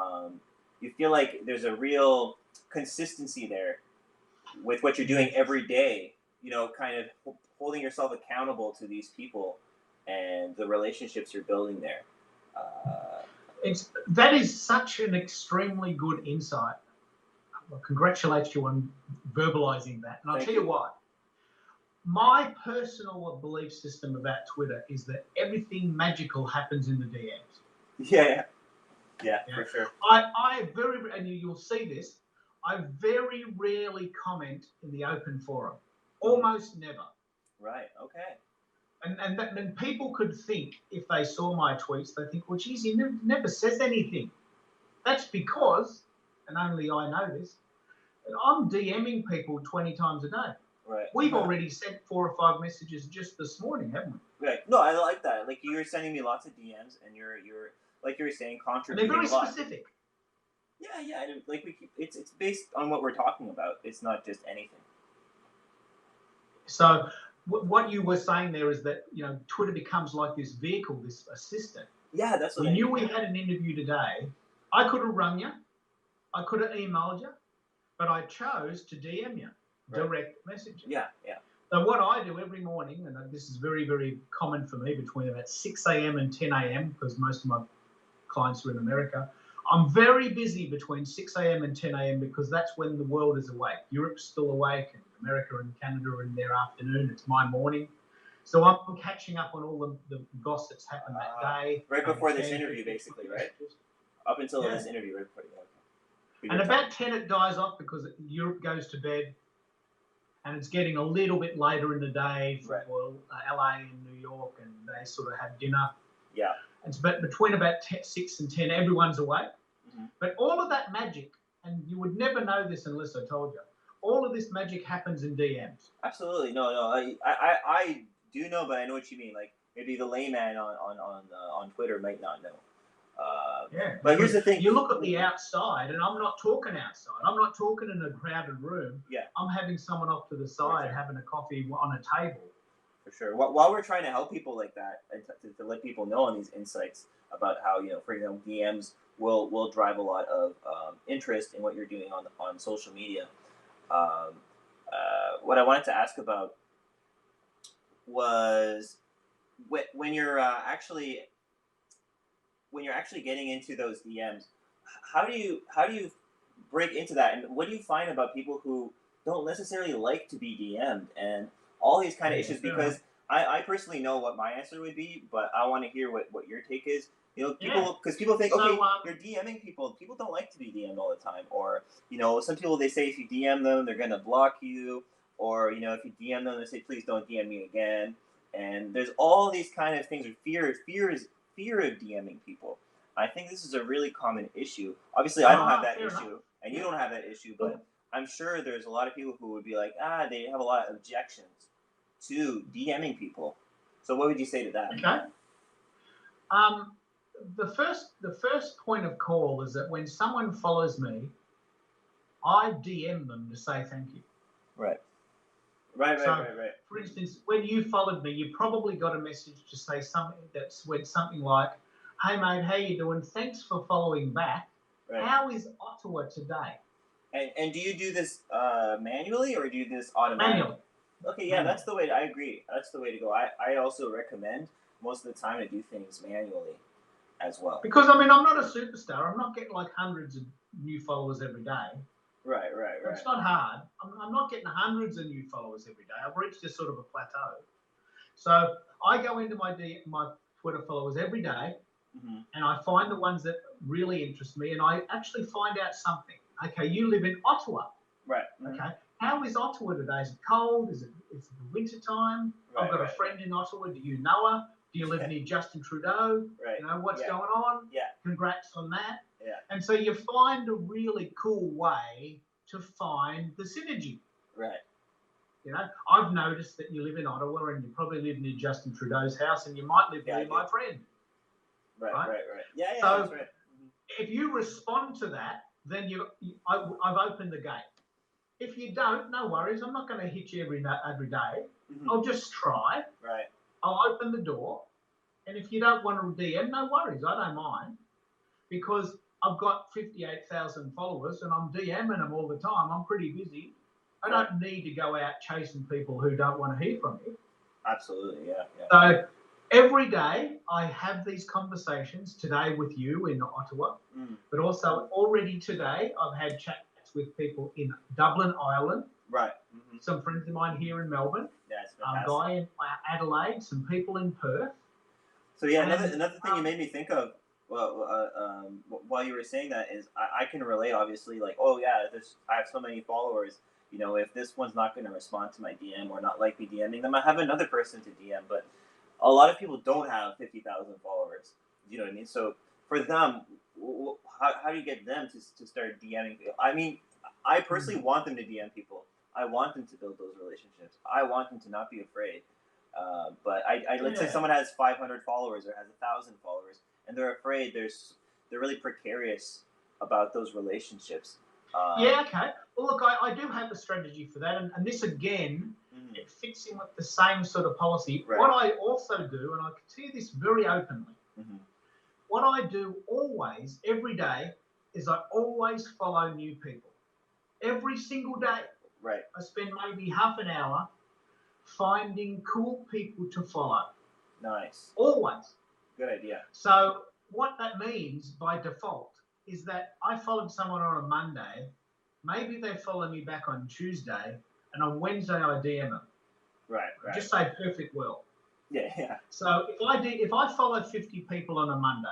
feel like there's a real consistency there with what you're doing every day, kind of holding yourself accountable to these people and the relationships you're building there. That is such an extremely good insight. Well, congratulate you on verbalizing that. And I'll tell you what, my personal belief system about Twitter is that everything magical happens in the DMs. Yeah, for sure. I and you'll see this, I very rarely comment in the open forum. Almost never. Right, okay. And then people could think, if they saw my tweets, they think, well, geez, he never says anything. That's because, and only I know this, that I'm DMing people 20 times a day. Right. We've already sent 4 or 5 messages just this morning, haven't we? Right. No, I like that. Like, you're sending me lots of DMs, and you're like you were saying, contributing. And they're very specific. Yeah. Like, it's based on what we're talking about. It's not just anything. So what you were saying there is that Twitter becomes like this vehicle, this assistant. Yeah, that's what we knew we had an interview today. I could have rung you, I could have emailed you, but I chose to DM you, direct message. Yeah. So what I do every morning, and this is very, very common for me, between about 6 a.m. and 10 a.m, because most of my clients are in America, I'm very busy between 6 a.m. and 10 a.m. because that's when the world is awake. Europe's still awake, and America and Canada are in their afternoon. It's my morning. So I'm catching up on all the goss that's happened that day. Right before this interview, basically, right? Up until this interview, right before. And about 10 it dies off because Europe goes to bed, and it's getting a little bit later in the day for LA and New York, and they sort of have dinner. Yeah. It's between about 6 and 10, everyone's awake. Mm-hmm. But all of that magic, and you would never know this unless I told you, all of this magic happens in DMs. Absolutely. No. I do know, but I know what you mean. Like, maybe the layman on Twitter might not know. But here's the thing. You look at the outside, and I'm not talking outside. I'm not talking in a crowded room. Yeah. I'm having someone off to the side having a coffee on a table. For sure. While we're trying to help people like that, and to let people know on these insights about how, for example, DMs will drive a lot of interest in what you're doing on social media. What I wanted to ask about was when you're actually getting into those DMs, how do you break into that, and what do you find about people who don't necessarily like to be DM'd and all these kind of issues? Because I personally know what my answer would be, but I want to hear what your take is. Because people think, okay, you're DMing people. People don't like to be DM'd all the time, or some people, they say if you DM them, they're gonna block you, or if you DM them, they say please don't DM me again. And there's all these kind of things, fear of DMing people. I think this is a really common issue. Obviously, I don't have that Fair enough. issue, and you don't have that issue, but I'm sure there's a lot of people who would be like, they have a lot of objections to DMing people. So what would you say to that? Okay. Um, the first point of call is that when someone follows me, I DM them to say thank you. Right. Right. So, for instance, when you followed me, you probably got a message to say something that's went something like, "Hey mate, how you doing? Thanks for following back. Right. How is Ottawa today?" And do you do this manually or do you do this automatically? Manually. Okay, yeah, that's the way. I agree. That's the way to go. I also recommend most of the time to do things manually as well. Because I mean, I'm not a superstar. I'm not getting like hundreds of new followers every day. Right. It's not hard. I'm not getting hundreds of new followers every day. I've reached a sort of a plateau. So I go into my Twitter followers every day, and I find the ones that really interest me, and I actually find out something. Okay, you live in Ottawa. Right. Okay, how is Ottawa today? Is it cold? Is it the winter time? Right, I've got a friend in Ottawa. Do you know her? Do you live near Justin Trudeau? Right. You know what's going on? Yeah. Congrats on that. Yeah. And so you find a really cool way to find the synergy. Right. You know, I've noticed that you live in Ottawa and you probably live near Justin Trudeau's house, and you might live near my friend. Right. Yeah. So That's right. if you respond to that, then I've opened the gate. If you don't, no worries. I'm not going to hit you every day. I'll just try. Right. I'll open the door. And if you don't want to DM, no worries. I don't mind, because I've got 58,000 followers and I'm DMing them all the time. I'm pretty busy. I don't need to go out chasing people who don't want to hear from me. Absolutely, yeah. So every day I have these conversations, today with you in Ottawa, but also already today I've had chats with people in Dublin, Ireland. Right. Some friends of mine here in Melbourne. Yeah, it's fantastic. A guy in Adelaide, some people in Perth. So yeah, another thing you made me think of, while you were saying that, is I can relate, obviously, like, oh yeah, I have so many followers. You know, if this one's not going to respond to my DM or not like me DMing them, I have another person to DM. But a lot of people don't have 50,000 followers. You know what I mean? So for them, how do you get them to start DMing people? I mean, I personally want them to DM people. I want them to build those relationships. I want them to not be afraid. But let's say someone has 500 followers or has 1,000 followers, and they're afraid. They're really precarious about those relationships. Okay. Well, look, I do have a strategy for that, and this again, it fits in with the same sort of policy. Right. What I also do, and I can tell you this very openly, what I do always, every day, is I always follow new people. Every single day. Right. I spend maybe half an hour finding cool people to follow. Nice. Always. Good idea. So what that means by default is that I followed someone on a Monday, maybe they follow me back on Tuesday, and on Wednesday I DM them. Right. Just say perfect world. Yeah. So if I follow 50 people on a Monday,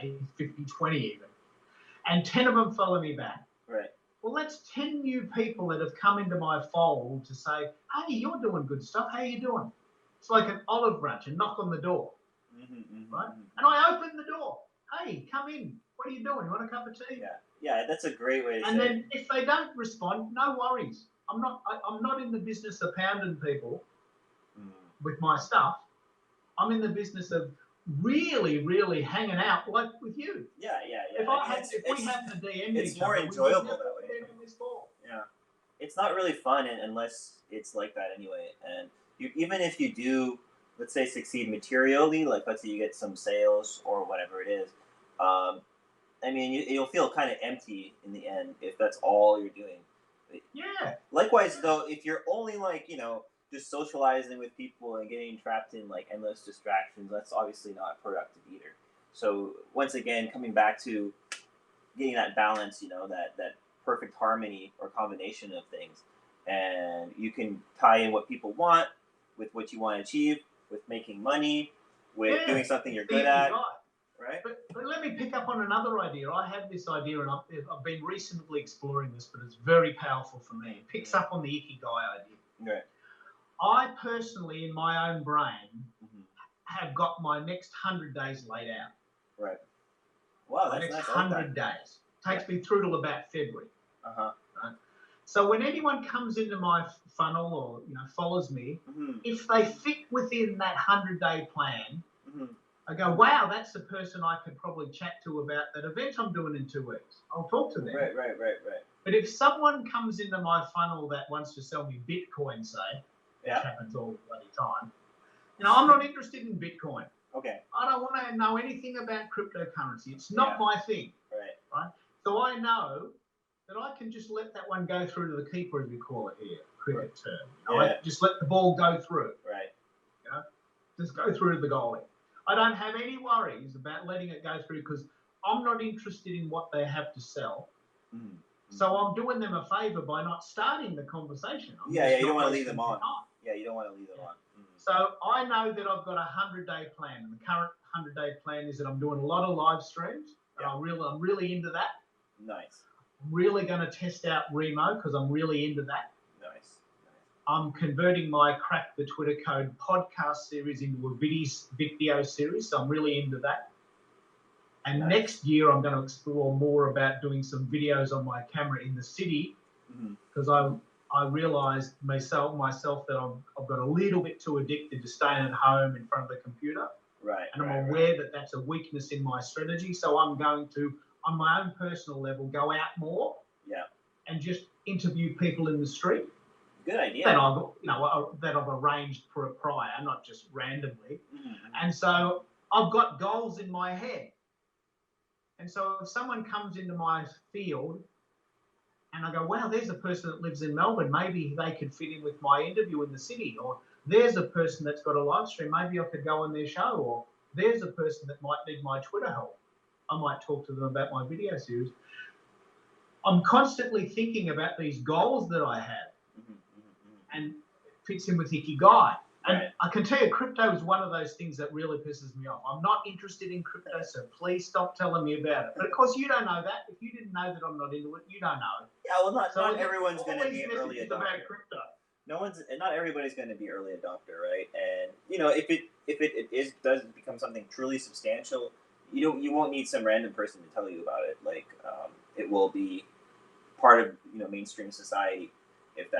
say 50, 20 even, and 10 of them follow me back. Right. Well, that's 10 new people that have come into my fold to say, hey, you're doing good stuff. How you doing? It's like an olive branch, a knock on the door. Right? And I open the door. Hey, come in. What are you doing? You want a cup of tea? Yeah, that's a great way to say it. And then if they don't respond, no worries. I'm not in the business of pounding people with my stuff. I'm in the business of really, really hanging out like with you. Yeah. If we happen to DM it's each more other, enjoyable that way. This ball. Yeah, it's not really fun unless it's like that anyway. And even if you do, let's say, succeed materially, like let's say you get some sales or whatever it is, I mean, you'll feel kind of empty in the end if that's all you're doing. Yeah. Likewise, though, if you're only just socializing with people and getting trapped in like endless distractions, that's obviously not productive either. So once again, coming back to getting that balance, that perfect harmony or combination of things, and you can tie in what people want with what you want to achieve, with making money, with doing something you're good at. Right. But let me pick up on another idea. I have this idea, and I've been recently exploring this, but it's very powerful for me. It picks up on the ikigai idea. Right. I personally, in my own brain, have got my next 100 days laid out. Right. Wow, And that's it's nice. I like 100 that. days. Takes me through till about February. Uh-huh. Right? So when anyone comes into my funnel or follows me, Mm-hmm. if they fit within that 100-day plan, Mm-hmm. I go, wow, that's the person I could probably chat to about that event I'm doing in 2 weeks. I'll talk to them. Right. But if someone comes into my funnel that wants to sell me Bitcoin, say, which happens all the bloody time, I'm not interested in Bitcoin. Okay. I don't want to know anything about cryptocurrency. It's not my thing. Right. So I know that I can just let that one go through to the keeper, as we call it here, cricket term. I just let the ball go through. Right. Just go through to the goalie. I don't have any worries about letting it go through because I'm not interested in what they have to sell. Mm-hmm. So I'm doing them a favour by not starting the conversation. You don't want to leave them on. Yeah, you don't want to leave them on. Mm-hmm. So I know that I've got a 100-day plan, and the current 100-day plan is that I'm doing a lot of live streams, and I'm really into that. Nice. I'm really going to test out Remo because I'm really into that. Nice. I'm converting my Crack the Twitter Code podcast series into a video series, so I'm really into that. And next year, I'm going to explore more about doing some videos on my camera in the city because I realised myself that I've got a little bit too addicted to staying at home in front of the computer. Right. And I'm aware that that's a weakness in my strategy. So I'm going to, on my own personal level, go out more. Yeah. And just interview people in the street. Good idea. That I've arranged for a prior, not just randomly. Mm-hmm. And so I've got goals in my head. And so if someone comes into my field and I go, wow, there's a person that lives in Melbourne, maybe they could fit in with my interview in the city. Or there's a person that's got a live stream, maybe I could go on their show. Or there's a person that might need my Twitter help. I might talk to them about my video series. I'm constantly thinking about these goals that I have. And it fits in with Ikigai. And I can tell you, crypto is one of those things that really pisses me off. I'm not interested in crypto, so please stop telling me about it. But of course, you don't know that. If you didn't know that I'm not into it, you don't know. Yeah, well, not everyone's going to be an early adopter. About crypto. Not everybody's going to be early adopter, right? And if it does become something truly substantial, you won't need some random person to tell you about it. Like it will be part of mainstream society if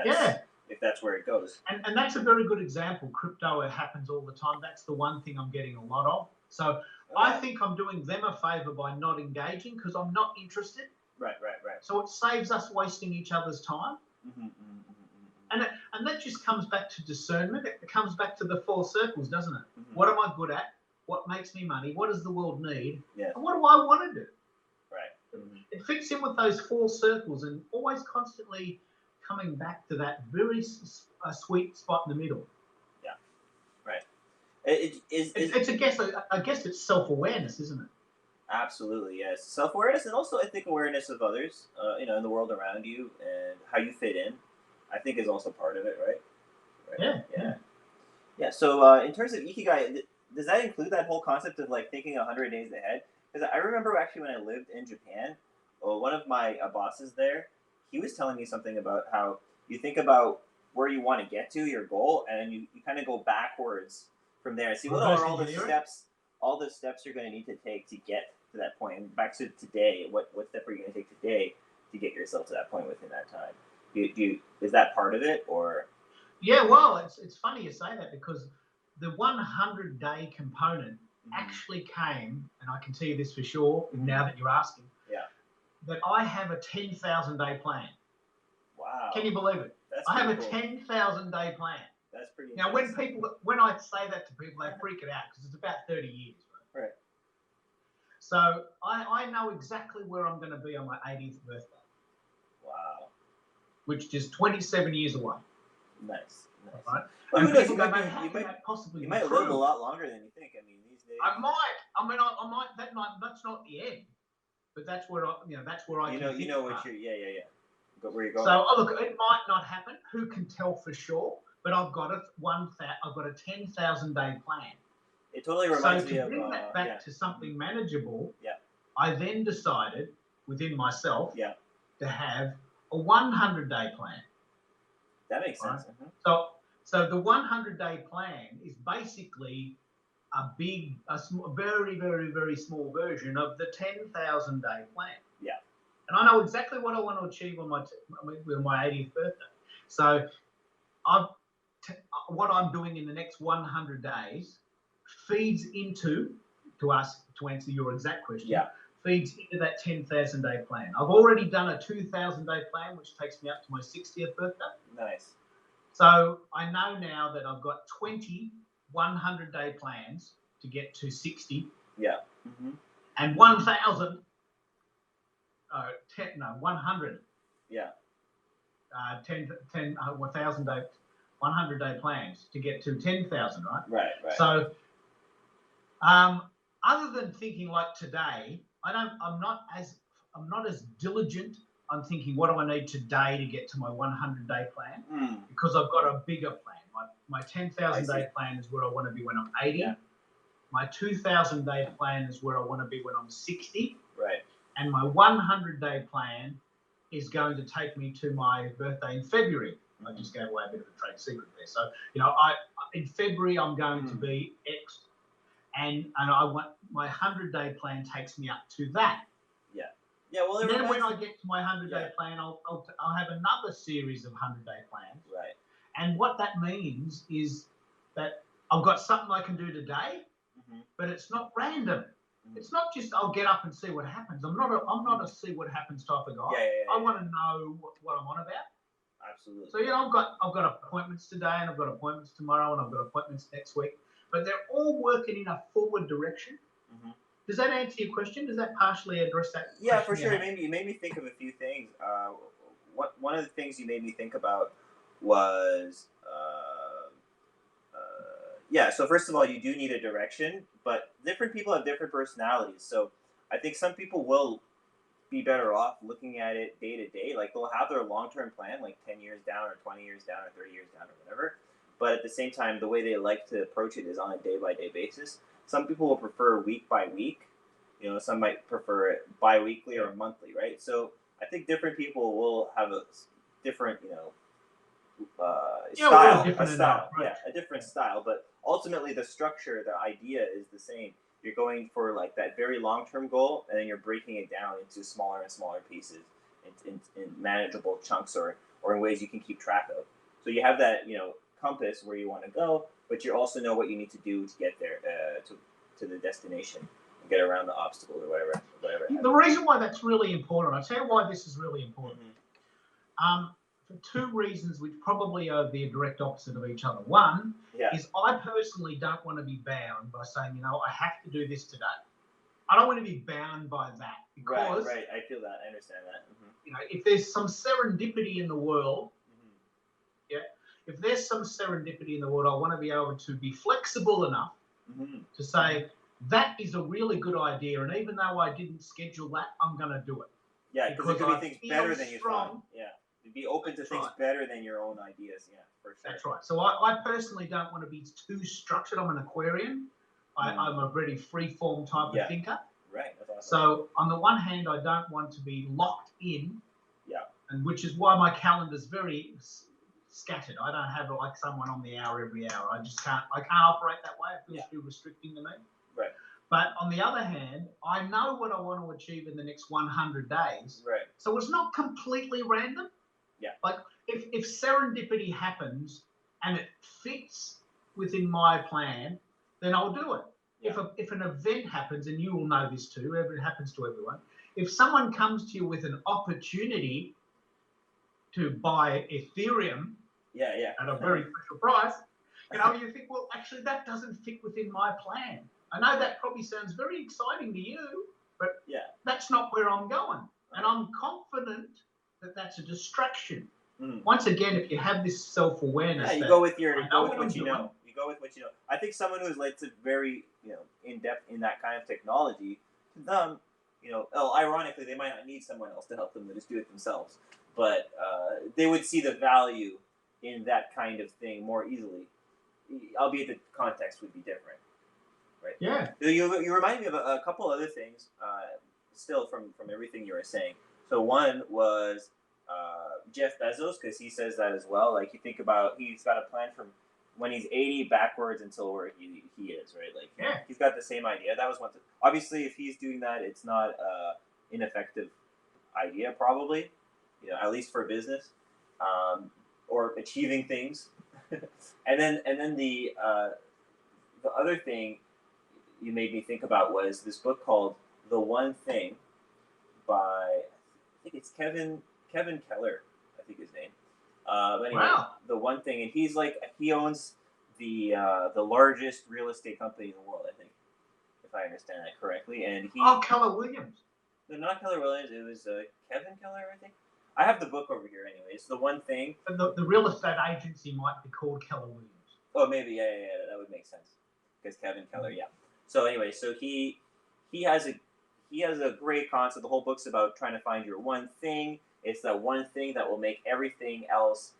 that's where it goes. And that's a very good example. Crypto, it happens all the time. That's the one thing I'm getting a lot of. So I think I'm doing them a favour by not engaging because I'm not interested. Right. So it saves us wasting each other's time. And that just comes back to discernment. It comes back to the 4 circles, doesn't it? What am I good at? What makes me money? What does the world need? Yeah. And what do I want to do? Right. It fits in with those 4 circles and always constantly coming back to that very sweet spot in the middle. Yeah. Right. I guess it's self-awareness, isn't it? Absolutely, yes. Self-awareness and also, I think, awareness of others, in the world around you and how you fit in, I think is also part of it, right? Yeah. So in terms of Ikigai, does that include that whole concept of like thinking 100 days ahead? Because I remember actually when I lived in Japan, one of my bosses there, he was telling me something about how you think about where you want to get to, your goal, and then you kind of go backwards from there and see what are all the steps you're going to need to take to get to that point. And back to today, what step are you going to take today to get yourself to that point within that time? Is that part of it, or? Yeah, well, it's funny you say that because the 100-day component actually came, and I can tell you this for sure now that you're asking. Yeah. That I have a 10,000-day plan. Wow. Can you believe it? I have a 10,000-day plan. That's pretty. Now, when I say that to people, they freak it out because it's about 30 years. Right. So I know exactly where I'm going to be on my 80th birthday. Wow. Which is 27 years away. Nice. Right? Well, and who knows? You might live a lot longer than you think. I mean, these days. I might. I might. That's not the end. But that's where I. That's where I. What you're. Yeah. Go where you're going. So look, it might not happen. Who can tell for sure? But I've got a 10,000-day plan. It totally reminds me of. So to bring that back to something manageable. Yeah. I then decided within myself. Yeah. To have a 100-day plan. That makes sense. Right? So the 100-day plan is basically very, very, very small version of the 10,000-day plan. Yeah. And I know exactly what I want to achieve on my 80th birthday. So what I'm doing in the next 100 days feeds into, to answer your exact question, feeds into that 10,000-day plan. I've already done a 2,000-day plan, which takes me up to my 60th birthday. Nice. So I know now that I've got 20 100-day plans to get to 60. Yeah. Mm-hmm. And 1,000. 100. Yeah. 1,000-day, 100-day plans to get to 10,000, right? Right. So, other than thinking like today, I'm not as diligent. I'm thinking, what do I need today to get to my 100-day plan? Because I've got a bigger plan. My 10,000-day plan is where I want to be when I'm 80. Yeah. My 2,000-day plan is where I want to be when I'm 60. Right. And my 100-day plan is going to take me to my birthday in February. I just gave away a bit of a trade secret there. So, in February I'm going to be X, and I want my 100-day plan takes me up to that. Yeah. Yeah. Well, and then when I get to my 100-day plan, I'll have another series of 100-day plans. Right. And what that means is that I've got something I can do today, but it's not random. It's not just I'll get up and see what happens. I'm not a see what happens type of guy. I want to know what I'm on about. Absolutely. So I've got appointments today, and I've got appointments tomorrow, and I've got appointments next week. But they're all working in a forward direction. Does that answer your question? Does that partially address that? Yeah, for sure. You made me think of a few things. One of the things you made me think about was so first of all, you do need a direction, but different people have different personalities. So I think some people will be better off looking at it day to day. Like they'll have their long-term plan, like 10 years down or 20 years down or 30 years down or whatever. But at the same time, the way they like to approach it is on a day-by-day basis. Some people will prefer week by week. Some might prefer it bi-weekly or monthly, right? So I think different people will have a different, style, a different style. But ultimately, the structure, the idea is the same. You're going for like that very long-term goal, and then you're breaking it down into smaller and smaller pieces, in manageable chunks, or in ways you can keep track of. So you have that, compass where you want to go, but you also know what you need to do to get there, to the destination, and get around the obstacle or whatever. The reason why that's really important, I'll tell you why this is really important. For two reasons, which probably are the direct opposite of each other. One is I personally don't want to be bound by saying, I have to do this today. I don't want to be bound by that, because right. I feel that. I understand that. If there's some serendipity in the world, if there's some serendipity in the world, I want to be able to be flexible enough to say that is a really good idea, and even though I didn't schedule that, I'm going to do it. Yeah, because it could be things better than you thought. Yeah. Be open to things better than your own ideas. Yeah, for sure. That's right. So I personally don't want to be too structured. I'm an Aquarian. I'm a very free-form type of thinker. Right. That's awesome. So on the one hand, I don't want to be locked in. Yeah. And which is why my calendar's very scattered. I don't have like someone on the hour every hour. I can't operate that way. It feels too restricting to me. Right. But on the other hand, I know what I want to achieve in the next 100 days. Right. So it's not completely random. Yeah. Like if serendipity happens and it fits within my plan, then I'll do it. Yeah. If an event happens, and you will know this too, it happens to everyone. If someone comes to you with an opportunity to buy Ethereum at a very special price, you think, well, actually that doesn't fit within my plan. I know that probably sounds very exciting to you, but that's not where I'm going. And I'm confident that that's a distraction. Once again, if you have this self-awareness, you go with what you know. You go with what you know. I think someone who's like very, in depth in that kind of technology, to them, ironically, they might not need someone else to help them. They just do it themselves. But they would see the value in that kind of thing more easily, albeit the context would be different. Right? Yeah. You remind me of a couple other things, still from everything you were saying. So one was Jeff Bezos, because he says that as well. Like you think about, he's got a plan for when he's 80 backwards until where he is, right? Like Yeah. he's got the same idea. That was one thing. Obviously, if he's doing that, it's not ineffective idea, probably. At least for business, or achieving things. and then the other thing you made me think about was this book called The One Thing by, I think it's Kevin Keller, I think his name. But anyway, Wow. The One Thing, and he owns the largest real estate company in the world, I think, if I understand that correctly. And Keller Williams. No, not Keller Williams. It was Kevin Keller, I think. I have the book over here anyway. It's The One Thing. And the real estate agency might be called Keller Williams. Oh, maybe, yeah, that would make sense. Because Kevin Keller, yeah. So anyway, so he has a great concept. The whole book's about trying to find your one thing. It's that one thing that will make everything else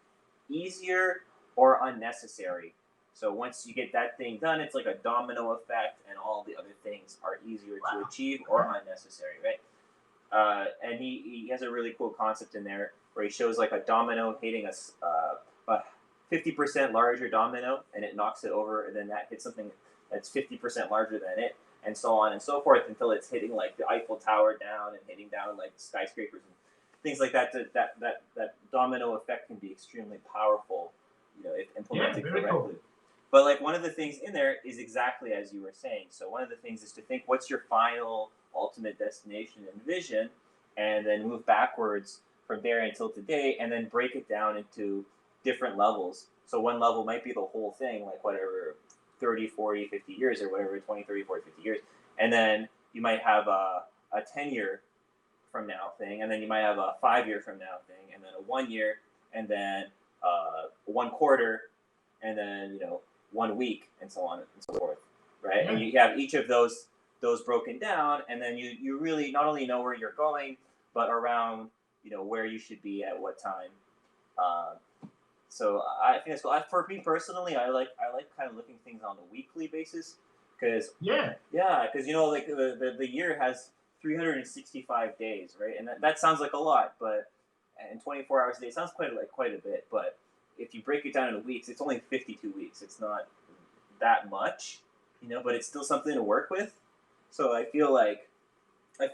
easier or unnecessary. So once you get that thing done, it's like a domino effect, and all the other things are easier to achieve or unnecessary, right? And he has a really cool concept in there where he shows like a domino hitting a 50% larger domino, and it knocks it over, and then that hits something that's 50% larger than it, and so on and so forth until it's hitting like the Eiffel Tower down and hitting down like skyscrapers and things like that. That domino effect can be extremely powerful, if implemented correctly. Cool. But like one of the things in there is exactly as you were saying. So one of the things is to think, what's your final ultimate destination and vision, and then move backwards from there until today, and then break it down into different levels. So one level might be the whole thing, like whatever 30, 40, 50 years or whatever, 20, 30, 40, 50 years. And then you might have a 10-year from now thing, and then you might have a 5-year from now thing, and then a 1 year, and then 1 quarter, and then 1 week, and so on and so forth, right? Yeah. And you have each of those broken down, and then you really not only know where you're going, but around where you should be at what time. So I think that's cool. For me personally, I like kind of looking things on a weekly basis, because because like the year has 365 days, right? And that sounds like a lot, but in 24 hours a day, it sounds quite a bit. But if you break it down into weeks, it's only 52 weeks. It's not that much, but it's still something to work with. So I feel like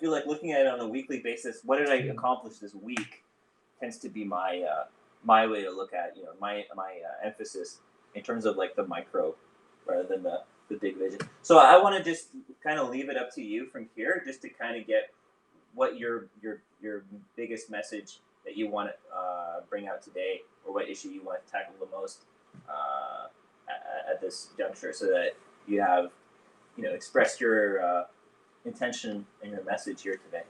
looking at it on a weekly basis, what did I accomplish this week, tends to be my way to look at my emphasis in terms of like the micro rather than the big vision. So I want to just kind of leave it up to you from here, just to kind of get what your biggest message that you want to bring out today, or what issue you want to tackle the most at this juncture, so that you have expressed your intention and your message here today.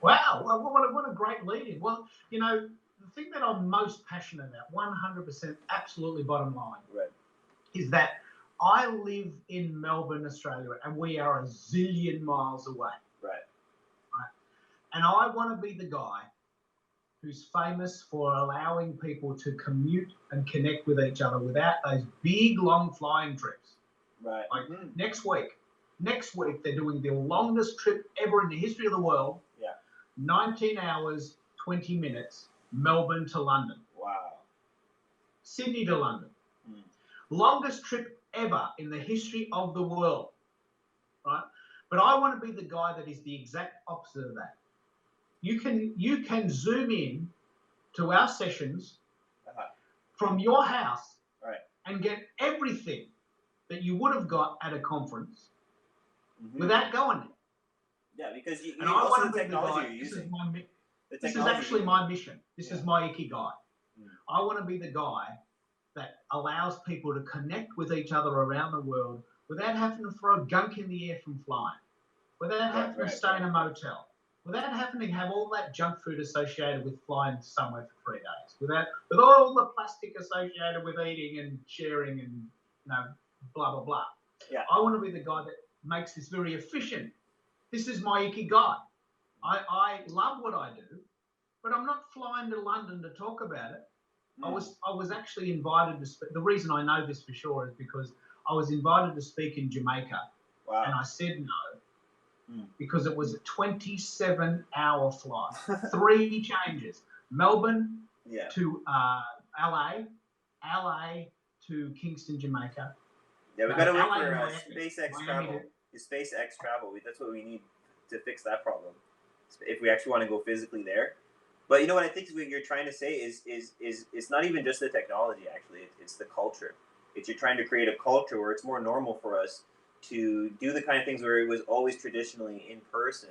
Wow, well, what a great lead-in. Well, the thing that I'm most passionate about, 100% absolutely bottom line, right, is that I live in Melbourne, Australia, and we are a zillion miles away. Right. And I want to be the guy who's famous for allowing people to commute and connect with each other without those big, long flying trips. Right. Like next week, they're doing the longest trip ever in the history of the world. Yeah. 19 hours, 20 minutes, Melbourne to London. Wow. Sydney to London. Longest trip ever in the history of the world, right? But I want to be the guy that is the exact opposite of that. You can zoom in to our sessions from your house, right, and get everything that you would have got at a conference without going there. Yeah, because you and also I want the to be technology the guy. you're using. This is actually my mission. This is my ikigai. I want to be the guy that allows people to connect with each other around the world without having to throw gunk in the air from flying, without having to stay in a motel, without having to have all that junk food associated with flying somewhere for 3 days, with all the plastic associated with eating and sharing and blah blah blah. Yeah. I want to be the guy that makes this very efficient. This is my ikigai. I love what I do, but I'm not flying to London to talk about it. I was actually invited to speak. The reason I know this for sure is because I was invited to speak in Jamaica. Wow. And I said no because it was a 27-hour flight, 3 changes: Melbourne to LA to Kingston, Jamaica. Yeah, we got to wait LA, for Miami, SpaceX Miami travel. SpaceX travel. That's what we need to fix that problem. If we actually want to go physically there. But you know what I think is what you're trying to say is it's not even just the technology. Actually, it's the culture. It's you're trying to create a culture where it's more normal for us to do the kind of things where it was always traditionally in person,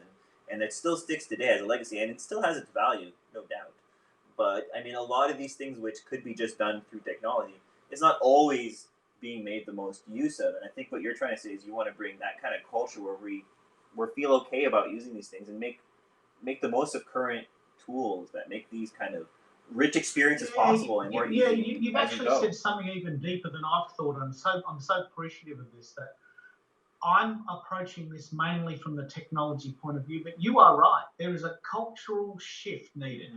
and it still sticks today as a legacy, and it still has its value, no doubt. But I mean, a lot of these things which could be just done through technology, it's not always being made the most use of. And I think what you're trying to say is you want to bring that kind of culture where we feel okay about using these things and make the most of current tools that make these kind of rich experiences possible and more easy you've as you actually go. said something even deeper than I've thought. I'm so appreciative of this that I'm approaching this mainly from the technology point of view, but you are right. There is a cultural shift needed.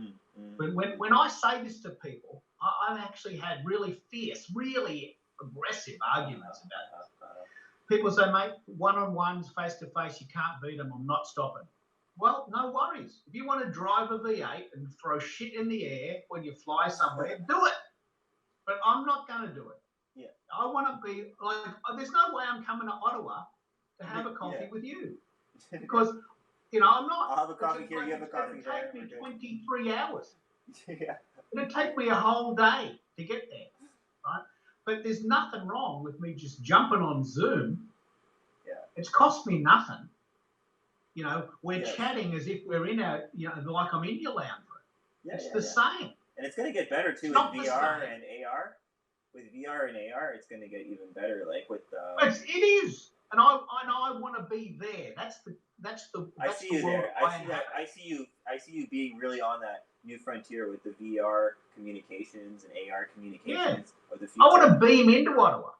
But when I say this to people, I've actually had really fierce, really aggressive arguments about this. People say, mate, one-on-ones, face-to-face, you can't beat them. I'm not stopping. Well, no worries. If you want to drive a V8 and throw shit in the air when you fly somewhere, do it. But I'm not going to do it. Yeah. I want to be like, there's no way I'm coming to Ottawa to have a coffee with you. Because, you know, I'm not. I'll have a coffee here, you have a coffee there. It'd take me 23 hours. Yeah. It'd take me a whole day to get there, right? But there's nothing wrong with me just jumping on Zoom. Yeah. It's cost me nothing. You know, we're chatting as if we're in a, you know, like I'm in your lounge room. It's the same. And it's going to get better too with VR and AR. With VR and AR, it's going to get even better. Like with it is, and I want to be there. That's the. I see you there. I see you being really on that new frontier with the VR communications and AR communications of the future. I want to beam into Ottawa.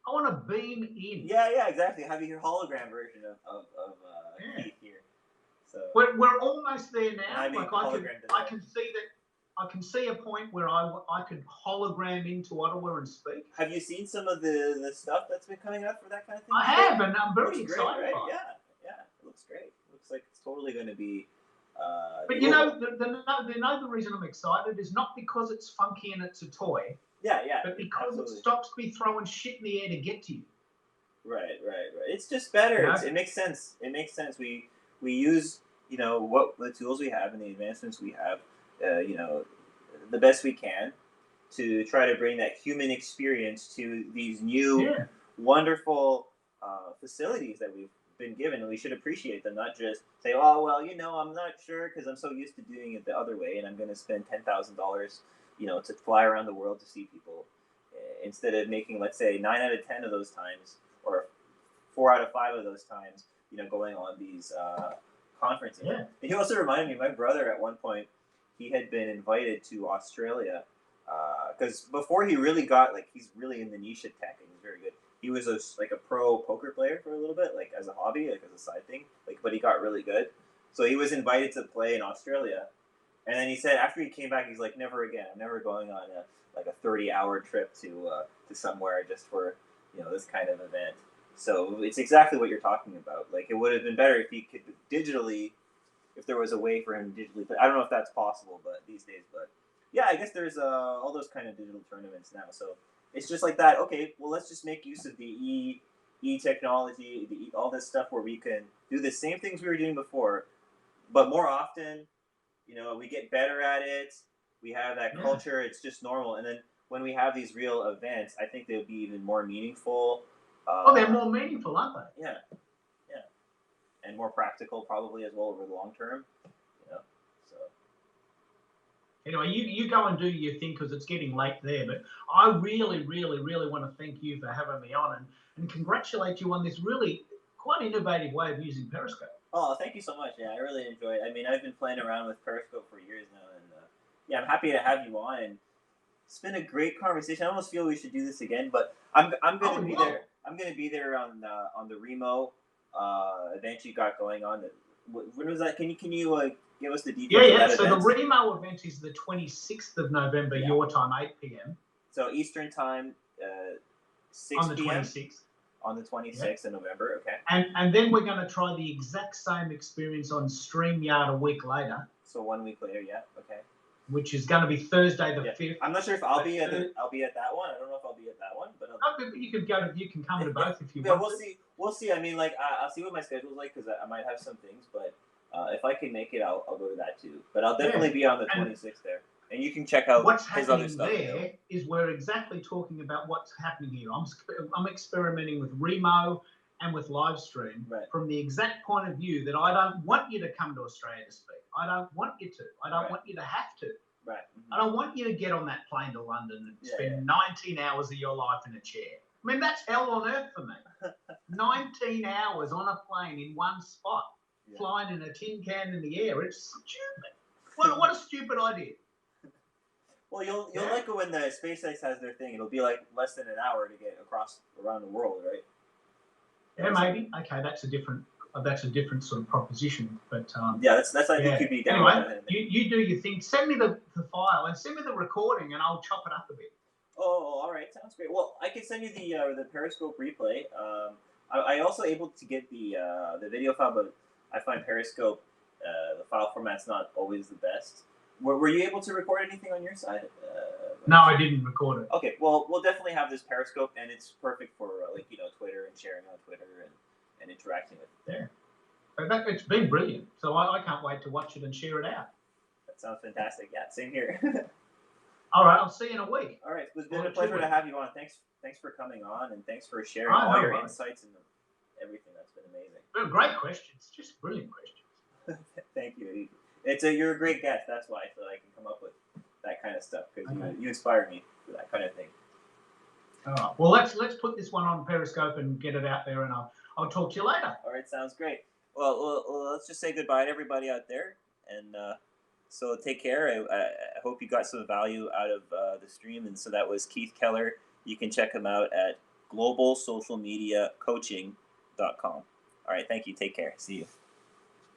I want to beam in. Yeah, exactly. Having your hologram version of Keith here. So we're almost there now. I can see that. I can see a point where I could hologram into Ottawa and speak. Have you seen some of the stuff that's been coming up for that kind of thing? I have, and I'm very excited. Great, right? Yeah, it looks great. Looks like it's totally going to be. But you know, the reason I'm excited is not because it's funky and it's a toy. Yeah. But because it stops me throwing shit in the air to get to you. Right. It's just better. You know? It makes sense. We use, you know, what the tools we have and the advancements we have, you know, the best we can to try to bring that human experience to these new, wonderful facilities that we've been given, and we should appreciate them, not just say, oh, well, you know, I'm not sure because I'm so used to doing it the other way, and I'm going to spend $10,000, you know, to fly around the world to see people, instead of making, let's say, 9 out of 10 of those times, or 4 out of 5 of those times, you know, going on these conferences. Yeah. And he also reminded me, my brother at one point, he had been invited to Australia, because before he really got, like, he's really in the niche of tech, and he's very good. He was a pro poker player for a little bit, like as a hobby, like as a side thing, like, but he got really good. So he was invited to play in Australia, and then he said after he came back, he's like, never again. I'm never going on a 30-hour trip to somewhere just for, you know, this kind of event. So it's exactly what you're talking about. Like, it would have been better if he could digitally, if there was a way for him to digitally play. I don't know if that's possible, but these days, but yeah, I guess there's all those kind of digital tournaments now. So it's just like that. Okay, well, let's just make use of the technology, all this stuff where we can do the same things we were doing before, but more often. You know, we get better at it. We have that culture. It's just normal. And then when we have these real events, I think they'll be even more meaningful. They're more meaningful, aren't they? Yeah. And more practical, probably, as well, over the long term. You know, so. Anyway, you go and do your thing because it's getting late there. But I really, really, really want to thank you for having me on and congratulate you on this really quite innovative way of using Periscope. Oh, thank you so much. Yeah, I really enjoy it. I mean, I've been playing around with Periscope for years now, and I'm happy to have you on. And it's been a great conversation. I almost feel we should do this again, but I'm going to be there. I'm going to be there on the Remo event you got going on. When was that? Can you give us the details? Yeah. So the Remo event is the 26th of November, your time, 8 p.m. So Eastern time, 6 on the p.m. 26th. On the 26th of November, okay. And then we're going to try the exact same experience on StreamYard a week later. So 1 week later, yeah, okay. which is going to be Thursday the Yeah. 5th. I'm not sure if I'll be at that one. I don't know if I'll be at that one, but You can come to both if you yeah, want. we'll see. We'll see. I mean, like I'll see what my schedule's like because I might have some things, but if I can make it, I'll go to that too. But I'll definitely be on the 26th there, and you can check out what's his other happening stuff. there is we're exactly talking about what's happening here. I'm experimenting with Remo and with live stream from the exact point of view that I don't want you to come to Australia to speak. I don't want you to. I don't want you to have to. Right. Mm-hmm. I don't want you to get on that plane to London and spend 19 hours of your life in a chair. I mean, that's hell on earth for me. 19 hours on a plane in one spot, flying in a tin can in the air. It's stupid. What a stupid idea. Well, you'll like it when the SpaceX has their thing. It'll be like less than an hour to get around the world, right? Yeah, maybe. Okay, that's a different sort of proposition. But yeah, that's I think you'd be down. Anyway, you do your thing. Send me the file and send me the recording, and I'll chop it up a bit. Oh, all right, sounds great. Well, I can send you the Periscope replay. I also able to get the video file, but I find Periscope the file format's not always the best. Were you able to record anything on your side? No, I didn't record it. Okay, well, we'll definitely have this Periscope, and it's perfect for Twitter and sharing on Twitter and interacting with it there. But it's been brilliant, so I can't wait to watch it and share it out. That sounds fantastic. Yeah, same here. All right, I'll see you in a week. All right, it's been a pleasure to have you on. Thanks for coming on, and thanks for sharing all your insights and everything. That's been amazing. They're great questions, just brilliant questions. Thank you. You're a great guest. That's why I feel I can come up with that kind of stuff because you inspire me for that kind of thing. All right. Well, let's put this one on Periscope and get it out there, and I'll talk to you later. All right, sounds great. Well, let's just say goodbye to everybody out there, and so take care. I hope you got some value out of the stream, and so that was Keith Keller. You can check him out at globalsocialmediacoaching.com. All right, thank you. Take care. See you.